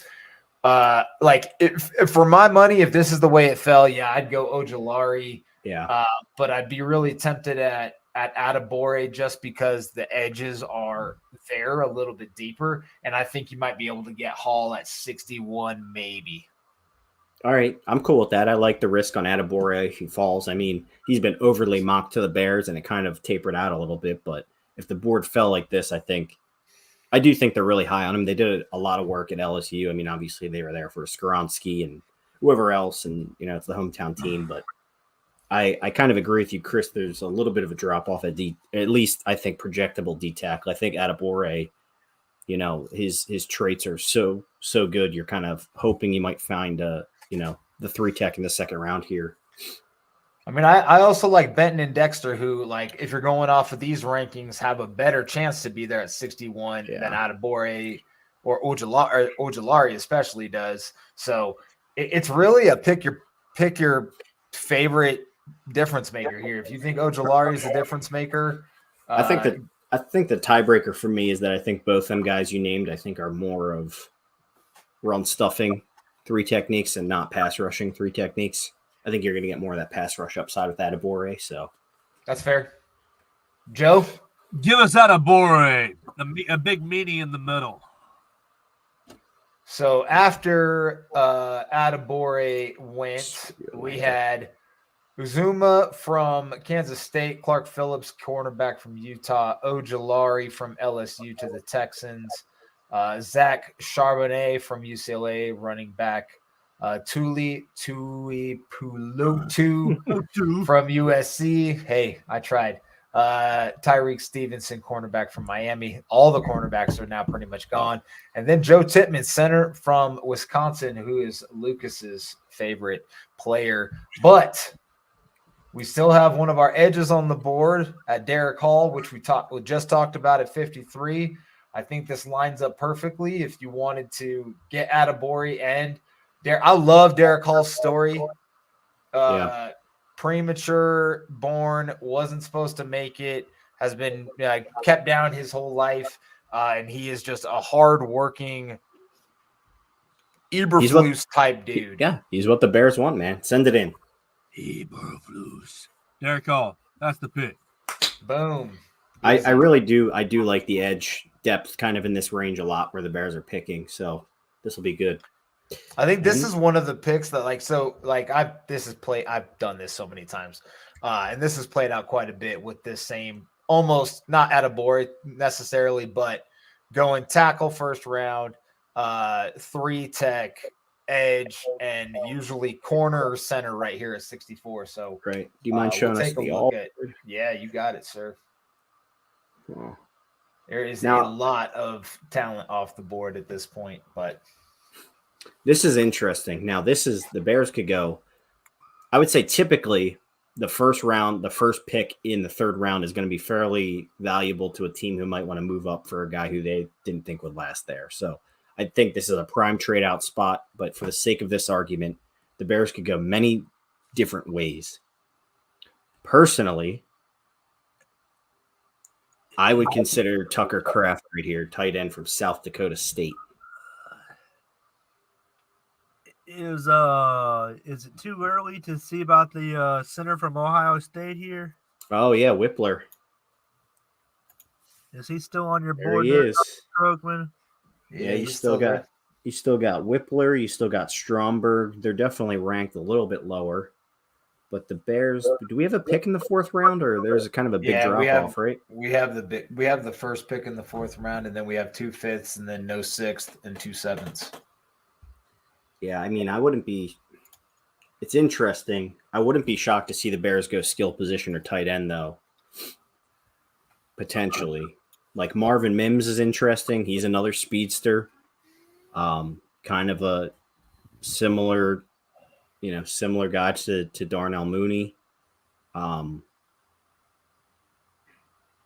if for my money, if this is the way it fell, I'd go Ojulari. Yeah. But I'd be really tempted at Adebore just because the edges are there a little bit deeper, and I think you might be able to get Hall at 61 maybe. All right, I'm cool with that. I like the risk on Adebore if he falls. I mean, he's been overly mocked to the Bears, and it kind of tapered out a little bit. But if the board fell like this, I do think they're really high on him. They did a lot of work at LSU. I mean, obviously they were there for Skoronski and whoever else, and it's the hometown team. But I kind of agree with you, Chris. There's a little bit of a drop off at least I think projectable D tackle. I think Adebore, his traits are so good. You're kind of hoping you might find the 3 tech in the second round here. I mean, I also like Benton and Dexter, who, if you're going off of these rankings, have a better chance to be there at 61 than Adebore or Ojulari especially does. So it's really a pick your favorite difference maker here. If you think Ojulari is a difference maker, I think the tiebreaker for me is that I think both them guys you named, I think, are more of run stuffing 3 techniques and not pass rushing 3 techniques. I think you're going to get more of that pass rush upside with Adebore. So that's fair. Joe, give us Adebore, a big meaty in the middle. So after Adebore went, we had Uzuma from Kansas State, Clark Phillips, cornerback from Utah, Ojulari from LSU to the Texans, Zach Charbonnet from UCLA, running back, Tuli Pulotu from USC. Hey, I tried. Tyreek Stevenson, cornerback from Miami. All the cornerbacks are now pretty much gone. And then Joe Tippmann, center from Wisconsin, who is Lucas's favorite player. But we still have one of our edges on the board at Derek Hall, which we just talked about at 53. I think this lines up perfectly if you wanted to get Adebore and I love Derek Hall's story. Premature born, wasn't supposed to make it, has been kept down his whole life, and he is just a hardworking Eberflus type dude. Yeah, he's what the Bears want, man. Send it in. Eberflus. Derek Hall. That's the pick. Boom. I really do. I do like the edge depth kind of in this range a lot where the Bears are picking. So this will be good. I think this is one of the picks that I've done this so many times. And this has played out quite a bit with this same almost not at a board necessarily, but going tackle first round, 3 tech, edge, and usually corner or center right here at 64. So great. Do you mind showing us the all? Yeah, you got it, sir. Wow. There is a lot of talent off the board at this point, but this is interesting. Now, the Bears could go. I would say typically the first pick in the third round is going to be fairly valuable to a team who might want to move up for a guy who they didn't think would last there. So I think this is a prime trade out spot, but for the sake of this argument, the Bears could go many different ways. Personally, I would consider Tucker Kraft right here, tight end from South Dakota State. Is it too early to see about the center from Ohio State here? Oh yeah, Whippler. Is he still on your There board? He is. Krogman? Yeah, you still got Whippler. You still got Stromberg. They're definitely ranked a little bit lower. But the Bears, do we have a pick in the fourth round, or there's a kind of a big drop off, right? We have the first pick in the fourth round, and then we have 2 fifths, and then no 6th and 2 7ths. Yeah, I mean, it's interesting. I wouldn't be shocked to see the Bears go skill position or tight end, though. Potentially. Like Marvin Mims is interesting. He's another speedster. Kind of a similar guy to Darnell Mooney.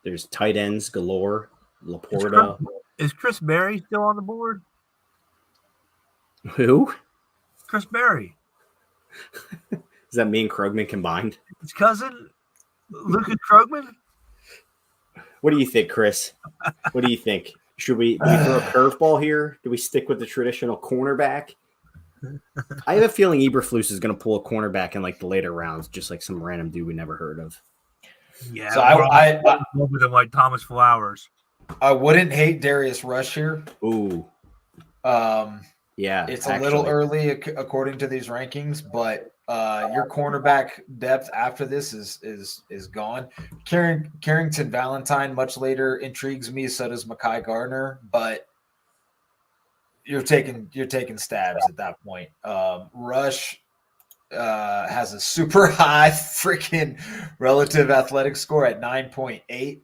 There's tight ends galore. Laporta. Is Chris Berry still on the board? Who? Chris Berry. Does that mean Krogman combined? His cousin, Lucas Krogman? What do you think, Chris? What do you think? Do we throw a curveball here? Do we stick with the traditional cornerback? I have a feeling Eberflus is going to pull a cornerback in like the later rounds, just like some random dude we never heard of. Yeah, so I with him like Thomas Flowers. I wouldn't hate Darius Rush here. Ooh, yeah, it's a little early according to these rankings, but your cornerback depth after this is gone. Carrington Valentine much later intrigues me. So does Mekhi Gardner, but you're taking stabs at that point. Rush has a super high freaking relative athletic score at 9.8,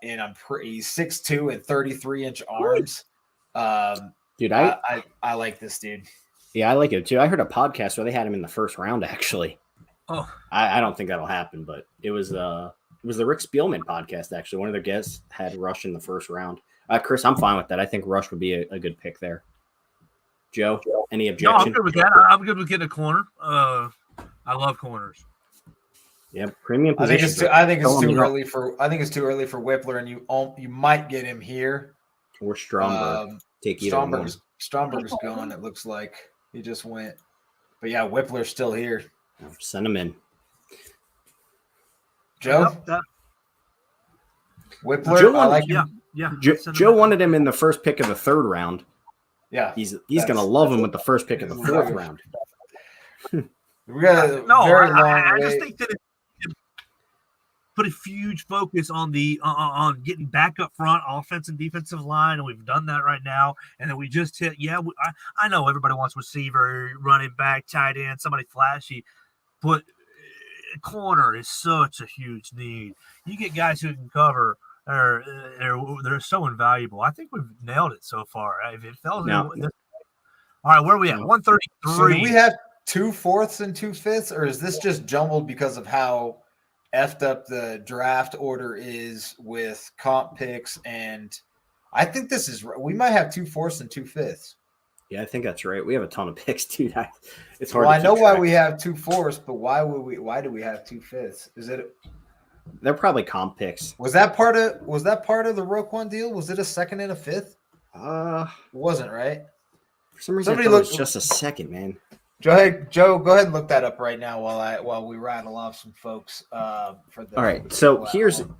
and he's 6'2" and 33-inch arms. Dude, I like this dude. Yeah, I like it too. I heard a podcast where they had him in the first round. Actually, oh, I don't think that'll happen, but it was the Rick Spielman podcast. Actually, one of their guests had Rush in the first round. Chris, I'm fine with that. I think Rush would be a good pick there. Joe, any objection? No, I'm good with that. I'm good with getting a corner. I love corners. Yeah, premium position. I think it's too early for Whippler, and you might get him here. Or Stromberg. Stromberg's gone. It looks like he just went. But yeah, Whippler's still here. Send him in. Joe? Whippler, Joe I like him. Yeah. Joe wanted him in the first pick of the third round. Yeah. He's going to love him with the first pick of the fourth round. We got I just think that it put a huge focus on on getting back up front, offensive and defensive line, and we've done that right now. And then we just hit. Yeah, I know everybody wants receiver, running back, tight end, somebody flashy, but corner is such a huge need. You get guys who can cover. They're so invaluable. I think we've nailed it so far. If it fell, all right, where are we at? 133. So do we have 2 fourths and 2 fifths, or is this just jumbled because of how effed up the draft order is with comp picks? And I think we might have 2 fourths and 2 fifths. Yeah, I think that's right. We have a ton of picks, dude. It's hard. Well, I know why we have 2 fourths, but why do we have 2 fifths? Is it? They're probably comp picks. Was that part of the Roquan deal? Was it a second and a fifth? It wasn't, right? For some reason, Somebody I thought it was look- just a second, man. Joe, go ahead and look that up right now while we rattle off some folks. For the All right, so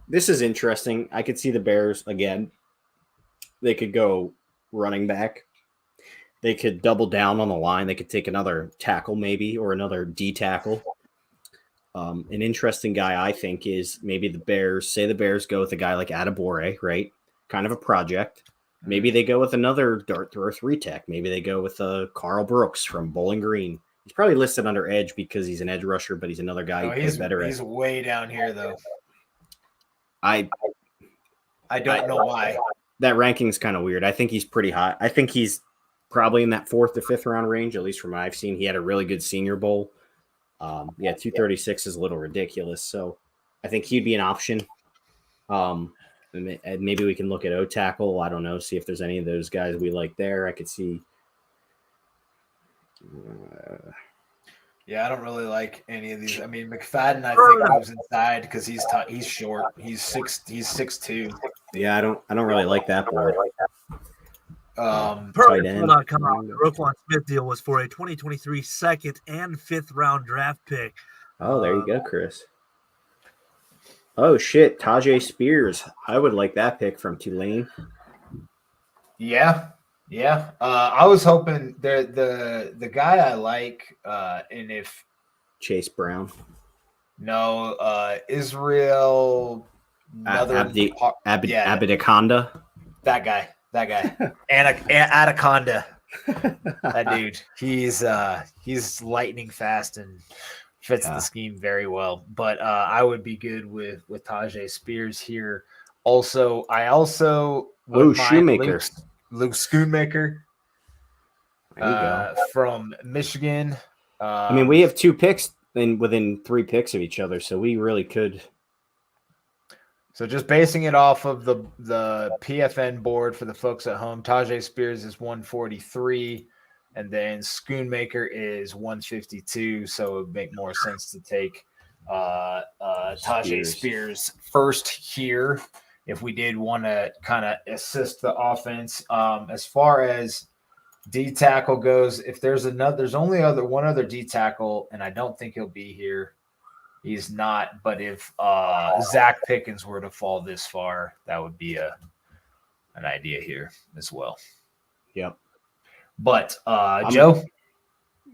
this is interesting. I could see the Bears again. They could go running back. They could double down on the line. They could take another tackle maybe or another D tackle. An interesting guy I think is maybe the Bears go with a guy like Adebawore, right? Kind of a project. Maybe they go with another dart thrower 3-tech. Maybe they go with Carl Brooks from Bowling Green. He's probably listed under edge because he's an edge rusher, but he's another guy who plays better. He's way down here though. I don't know why. That ranking is kind of weird. I think he's pretty high. I think he's probably in that 4th to 5th round range, at least from what I've seen. He had a really good Senior Bowl. 236 is a little ridiculous. So I think he'd be an option. And maybe we can look at O-tackle. I don't know. See if there's any of those guys we like there. I could see. Yeah, I don't really like any of these. I mean, McFadden, I think moves inside because he's short. He's 6'2". Yeah, I don't really like that board. Roquan Smith deal was for a 2023 2nd and 5th round draft pick. Oh, there you go, Chris. Oh shit, Tajay Spears. I would like that pick from Tulane. Yeah. I was hoping the guy I like, and if Chase Brown. No, Israel. Abediconda. That guy. Anaconda. That dude. He's lightning fast and fits the scheme very well. But I would be good with Tajay Spears here. I also Shoemaker. Luke Schoonmaker. There you go. From Michigan. I mean, we have 2 picks within 3 picks of each other, so we really could. So just basing it off of the PFN board for the folks at home, Tajay Spears is 143, and then Schoonmaker is 152. So it would make more sense to take Tajay Spears first here if we did want to kind of assist the offense. As far as D tackle goes, if there's only one other D tackle, and I don't think he'll be here. He's not, but if Zach Pickens were to fall this far, that would be an idea here as well. Yep. But Joe,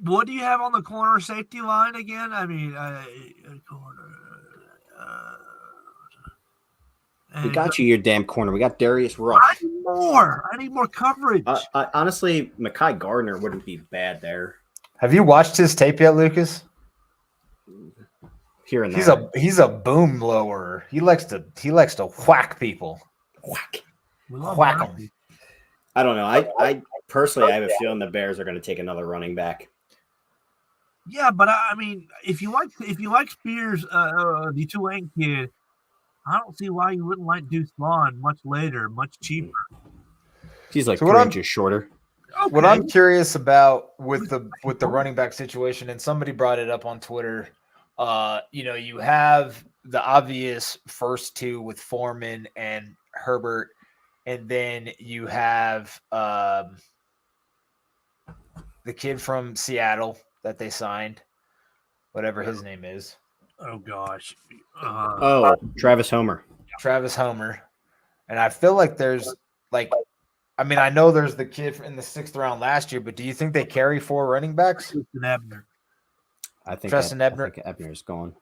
what do you have on the corner safety line again? I mean, we got you your damn corner. We got Darius Rush. I need more coverage. Honestly, Mekhi Gardner wouldn't be bad there. Have you watched his tape yet, Lucas? Here and there. He's a boom lower. He likes to whack people. Whack them. I don't know. I personally, I have a feeling the Bears are going to take another running back. Yeah, but I mean, if you like Spears, the Tulane kid, I don't see why you wouldn't like Deuce Vaughn much later, much cheaper. He's like 3 inches shorter. Okay. What I'm curious about with the running back situation, and somebody brought it up on Twitter. You have the obvious first 2 with Foreman and Herbert, and then you have the kid from Seattle that they signed, whatever his name is. Oh gosh. Travis Homer. And I feel like there's I know there's the kid in the 6th round last year, but do you think they carry 4 running backs? Ebner. I think Tristan Ebner. I think Ebner's gone.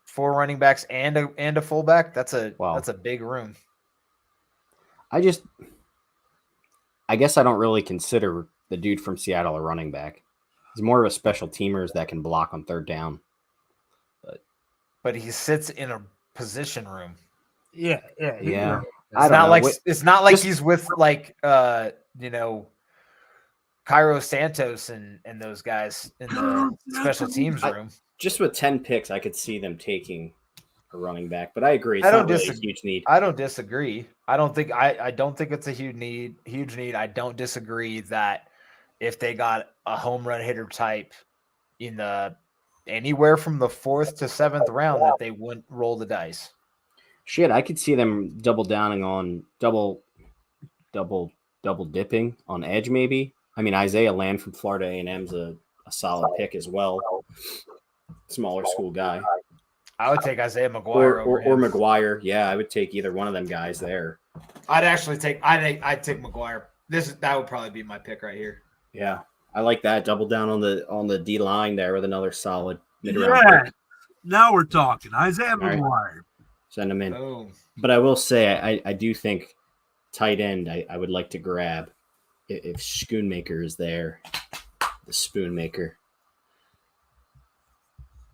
4 running backs and a fullback. That's a big room. I guess I don't really consider the dude from Seattle a running back. He's more of a special teamer that can block on 3rd down. But he sits in a position room. Yeah. It's not like he's with Cairo Santos and those guys in the special teams room. Just with 10 picks, I could see them taking a running back, but I agree. It's not really a huge need. I don't disagree. I don't think it's a huge need. I don't disagree that if they got a home run hitter type in the anywhere from the 4th to 7th round, that they wouldn't roll the dice. Shit, I could see them double dipping on edge maybe. I mean, Isaiah Land from Florida A&M's a solid pick as well. Smaller school guy. I would take Isaiah McGuire or McGuire. Yeah, I would take either one of them guys there. I'd take McGuire. That would probably be my pick right here. Yeah, I like that. Double down on the D line there with another solid mid-round pick. Now we're talking. Isaiah McGuire. Right. Send him in. Boom. But I will say, I do think tight end, I would like to grab if Schoonmaker is there, the Spoonmaker.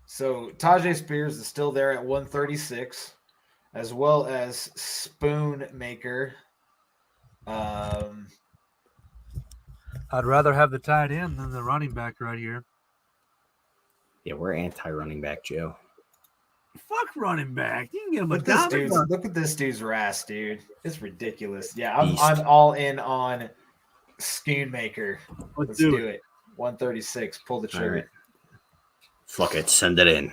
So Tajay Spears is still there at 136, as well as Spoonmaker. I'd rather have the tight end than the running back right here. Yeah, we're anti-running back, Joe. Fuck running back. You can get him look at this dude's RAS, dude. It's ridiculous. Yeah, I'm all in on Schoonmaker. Let's do it. 136. Pull the trigger. Right. Fuck it. Send it in.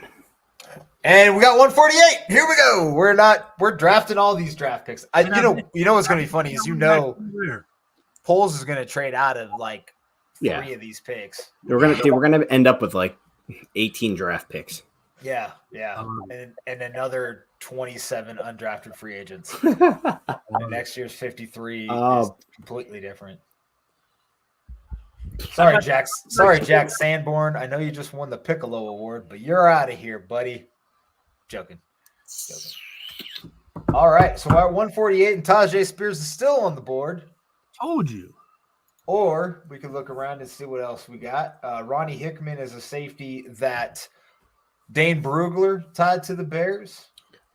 And we got 148. Here we go. We're drafting all these draft picks. You know what's gonna be funny is Poles is gonna trade out of like 3 of these picks. We're gonna end up with like 18 draft picks. Yeah. And another 27 undrafted free agents. And next year's 53 is completely different. Sorry, Jack Sanborn. I know you just won the Piccolo Award, but you're out of here, buddy. Joking. All right, so we're at 148, and Tajay Spears is still on the board. Told you. Or we could look around and see what else we got. Ronnie Hickman is a safety that Dane Brugler tied to the Bears.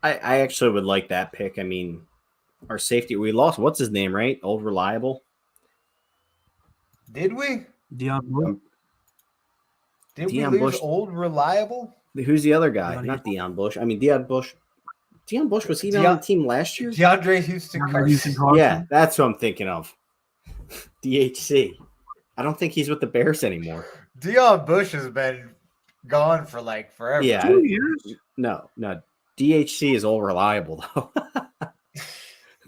I actually would like that pick. I mean, our safety, we lost. What's his name, right? Old Reliable. Did we? Deion Bush. Did we lose Old Reliable? Who's the other guy? Not Deion Bush. I mean, Deion Bush. Deion Bush, was he on the team last year? DeAndre Houston Carson. Yeah, that's what I'm thinking of. DHC. I don't think he's with the Bears anymore. Deion Bush has been gone for like forever. Yeah. 2 years? No. DHC is Old Reliable, though.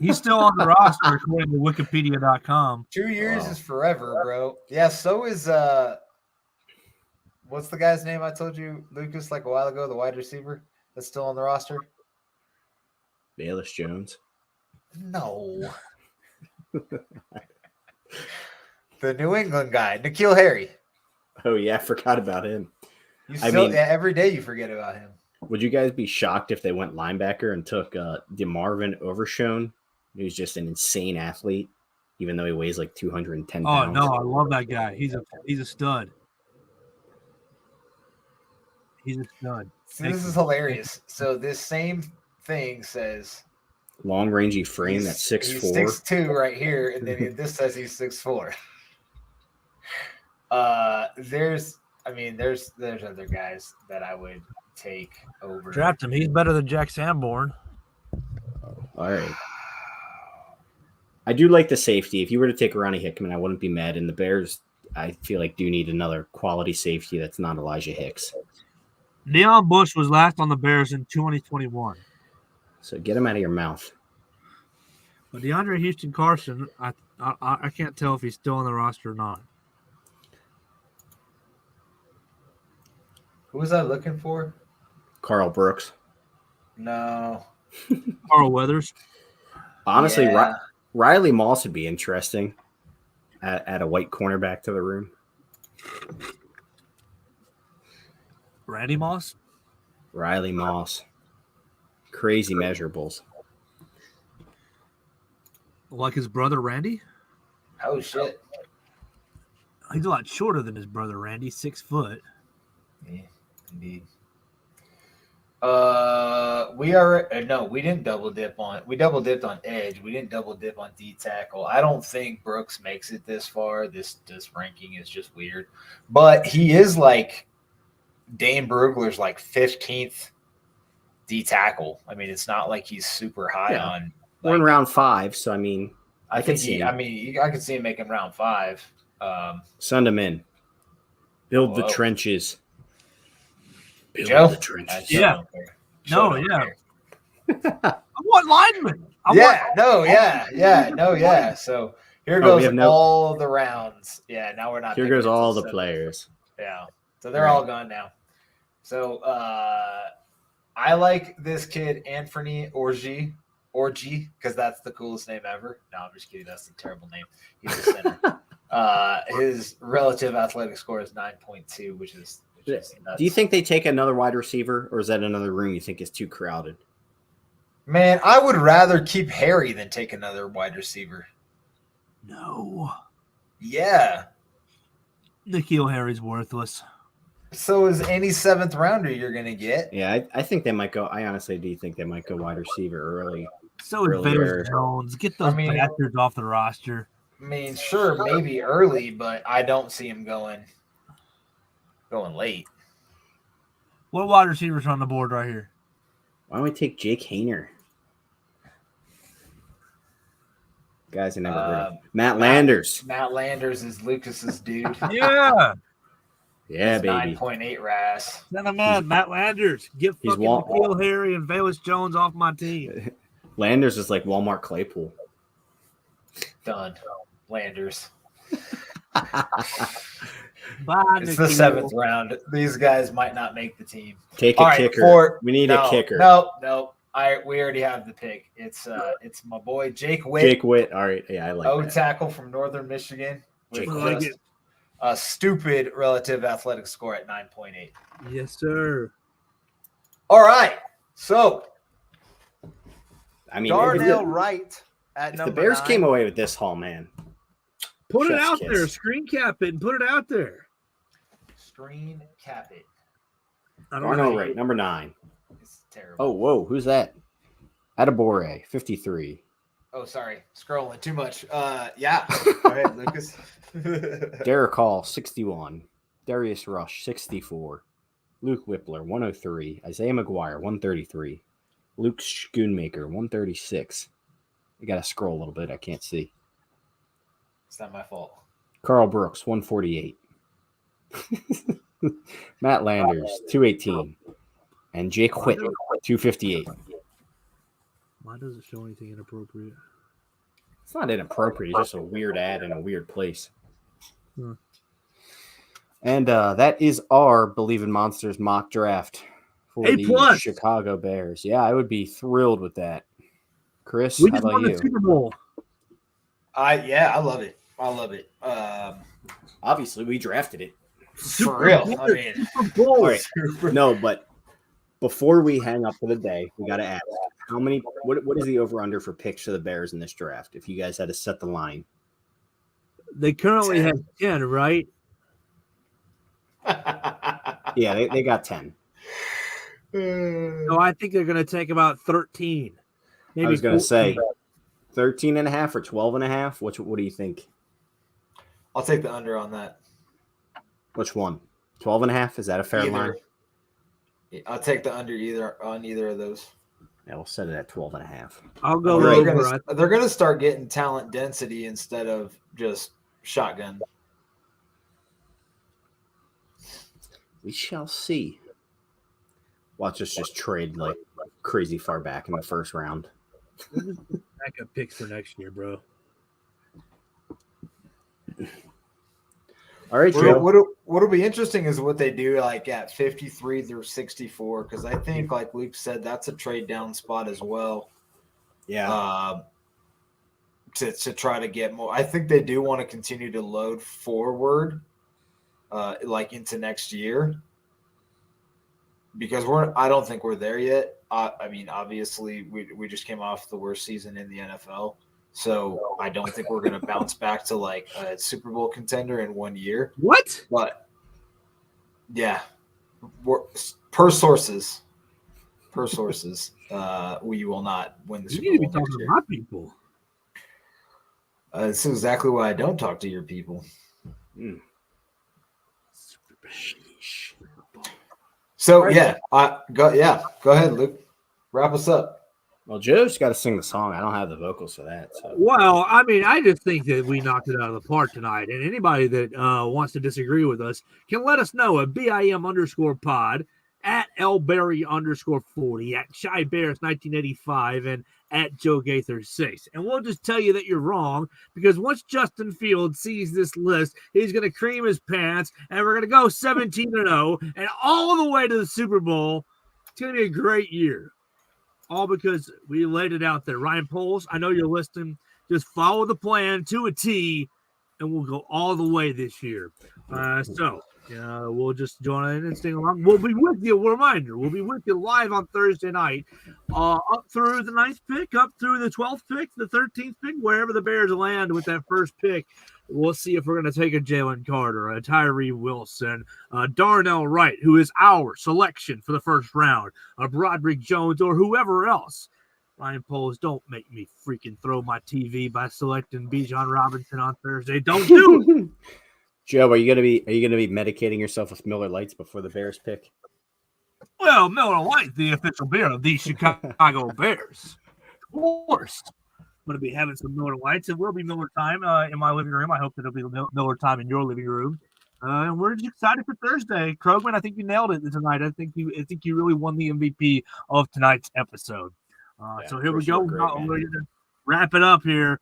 He's still on the roster according to Wikipedia.com. 2 years is forever, bro. Yeah, so is what's the guy's name I told you, Lucas, like a while ago, the wide receiver that's still on the roster? Bayless Jones. No. The New England guy, N'Keal Harry. Oh yeah, I forgot about him. Every day you forget about him. Would you guys be shocked if they went linebacker and took DeMarvin Overshone, who's just an insane athlete, even though he weighs like 210 pounds? Oh no, I love that guy. He's a stud. He's a stud. So this is hilarious. So this same thing says long rangy frame that's 6'4". He's 6'2" right here, and then this says he's 6'4". There's other guys that I would take over. Draft him. He's better than Jack Sanborn. All right. I do like the safety. If you were to take Ronnie Hickman, I wouldn't be mad. And the Bears, I feel like, do need another quality safety that's not Elijah Hicks. Deion Bush was last on the Bears in 2021. So get him out of your mouth. But DeAndre Houston Carson, I can't tell if he's still on the roster or not. Who was I looking for? Carl Brooks. No. Carl Weathers. Honestly, yeah. Riley Moss would be interesting. Add a white cornerback to the room. Randy Moss? Riley Moss. Crazy measurables. Like his brother Randy? Oh, shit. He's a lot shorter than his brother Randy, 6 foot. Yeah, indeed. We didn't double dip on. We double dipped on edge. We didn't double dip on D tackle. I don't think Brooks makes it this far. This ranking is just weird, but he is like Dane Brugler's like 15th D tackle. I mean, it's not like he's super high on. We're in round 5, so I mean, I could see him making round 5. Send him in. Build the trenches. Joe? The trenches. Yeah. No, yeah. I want linemen. So Here Oh, we goes have no- all the rounds. Yeah, now we're not. Here picking goes until all the 7. players. Yeah, so they're all gone now. So I like this kid Anthony Orji, because that's the coolest name ever. No, I'm just kidding. That's a terrible name. He's a center. His relative athletic score is 9.2, which is nuts. Do you think they take another wide receiver, or is that another room you think is too crowded? Man, I would rather keep Harry than take another wide receiver. No. Yeah. N'Keal Harry's worthless. So is any 7th rounder you're going to get. Yeah, I think they might go. I honestly do think they might go wide receiver early. So is Earlier. Velus Jones. Get those bastards off the roster. I mean, sure, maybe early, but I don't see him going late. What wide receivers are on the board right here? Why don't we take Jake Hayner? Guys I never heard of. Matt Landers. Matt Landers is Lucas's dude. Yeah. Yeah, baby. 9.8 RAS. Not a man, Matt Landers. Get He's fucking N'Keal Harry and Velus Jones off my team. Landers is like Walmart Claypool. Done. Landers. Bye, It's the N'Keal. 7th round. These guys might not make the team. Take All a right, kicker. We need a kicker. No. We already have the pick. It's my boy Jake Witt. Jake Witt. All right. Yeah, I like O that. tackle from Northern Michigan. Jake With I like just it. a stupid relative athletic score at 9.8. Yes, sir. All right. So I mean, Darnell Wright at if number the Bears 9. came away with this haul, man. Put it Chef's out kiss. there. Screen cap it and put it out there. Screen cap it. I don't know. Darnell how Wright, you- number 9. It's terrible. Oh, whoa. Who's that? Adebore, 53. Oh, sorry. Scrolling too much. Yeah. Go ahead, Lucas. Derek Hall, 61. Darius Rush, 64. Luke Whippler, 103. Isaiah McGuire, 133. Luke Schoonmaker, 136. I got to scroll a little bit. I can't see. It's not my fault. Carl Brooks, 148. Matt Landers, 218. And Jake Witt, 258. Why does it show anything inappropriate? It's not inappropriate. It's just a weird ad in a weird place. Hmm. And that is our Believe in Monsters mock draft for A+. the Chicago Bears. Yeah, I would be thrilled with that. Chris, We how just about won the you? Super Bowl. I love it. I love it. Obviously, we drafted it. For real. I mean, Super Bowl. All right. No, but before we hang up for the day, we got to ask how many. What is the over under for picks for the Bears in this draft? If you guys had to set the line, They currently have 10, right? yeah, they got 10. No, I think they're going to take about 13. Maybe I was going to 14. say 13 and a half or 12 and a half. What do you think? I'll take the under on that. Which one? 12 and a half? Is that a fair Either. line? I'll take the under either of those. Yeah, we'll set it at 12 and a half. I'll go Right. over. They're gonna start getting talent density instead of just shotgun. We shall see. Watch us just trade like crazy far back in the first round. Backup picks for next year, bro. All right, Joe. What'll be interesting is what they do like at 53 through 64, because I think, like Luke said, that's a trade down spot as well. Yeah. To try to get more. I think they do want to continue to load forward, like into next year, because I don't think we're there yet. I mean, obviously, we just came off the worst season in the NFL. So I don't think we're going to bounce back to like a Super Bowl contender in 1 year. What? But yeah, per sources, we will not win the You Super need to be Bowl next talking to year. my people. This is exactly why I don't talk to your people. So go ahead, Luke. Wrap us up. Well, Joe's got to sing the song. I don't have the vocals for that. So. Well, I mean, I just think that we knocked it out of the park tonight. And anybody that wants to disagree with us can let us know at BIM_pod at @LBerry_40, at Shy Bears 1985, and at Joe Gaither 6. And we'll just tell you that you're wrong, because once Justin Fields sees this list, he's going to cream his pants, and we're going to go 17-0 and all the way to the Super Bowl. It's going to be a great year. All because we laid it out there. Ryan Poles, I know you're listening. Just follow the plan to a T, and we'll go all the way this year. We'll just join in and sing along. We'll be with you. Reminder, we'll be with you live on Thursday night, up through the 9th pick, up through the 12th pick, the 13th pick, wherever the Bears land with that first pick. We'll see if we're going to take a Jalen Carter, a Tyree Wilson, Darnell Wright, who is our selection for the first round, Broderick Jones, or whoever else. Ryan Poles, don't make me freaking throw my TV by selecting Bijan Robinson on Thursday. Don't do it. Joe, are you gonna be medicating yourself with Miller Lights before the Bears pick? Well, Miller Lite, the official beer of the Chicago Bears. Of course. I'm going to be having some Miller Lights. It will be Miller time in my living room. I hope that it'll be Miller time in your living room. And we're just excited for Thursday. Krogman, I think you nailed it tonight. I think you really won the MVP of tonight's episode. So here we go. We're going to wrap it up here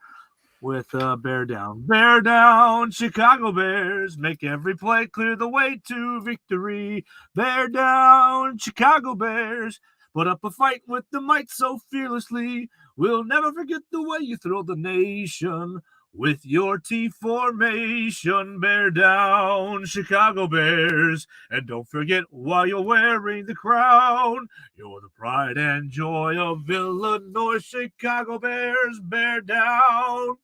with Bear Down. Bear down, Chicago Bears. Make every play, clear the way to victory. Bear down, Chicago Bears. Put up a fight with the might so fearlessly. We'll never forget the way you thrilled the nation with your T formation. Bear down, Chicago Bears. And don't forget, while you're wearing the crown, you're the pride and joy of Illinois. Chicago Bears. Bear down.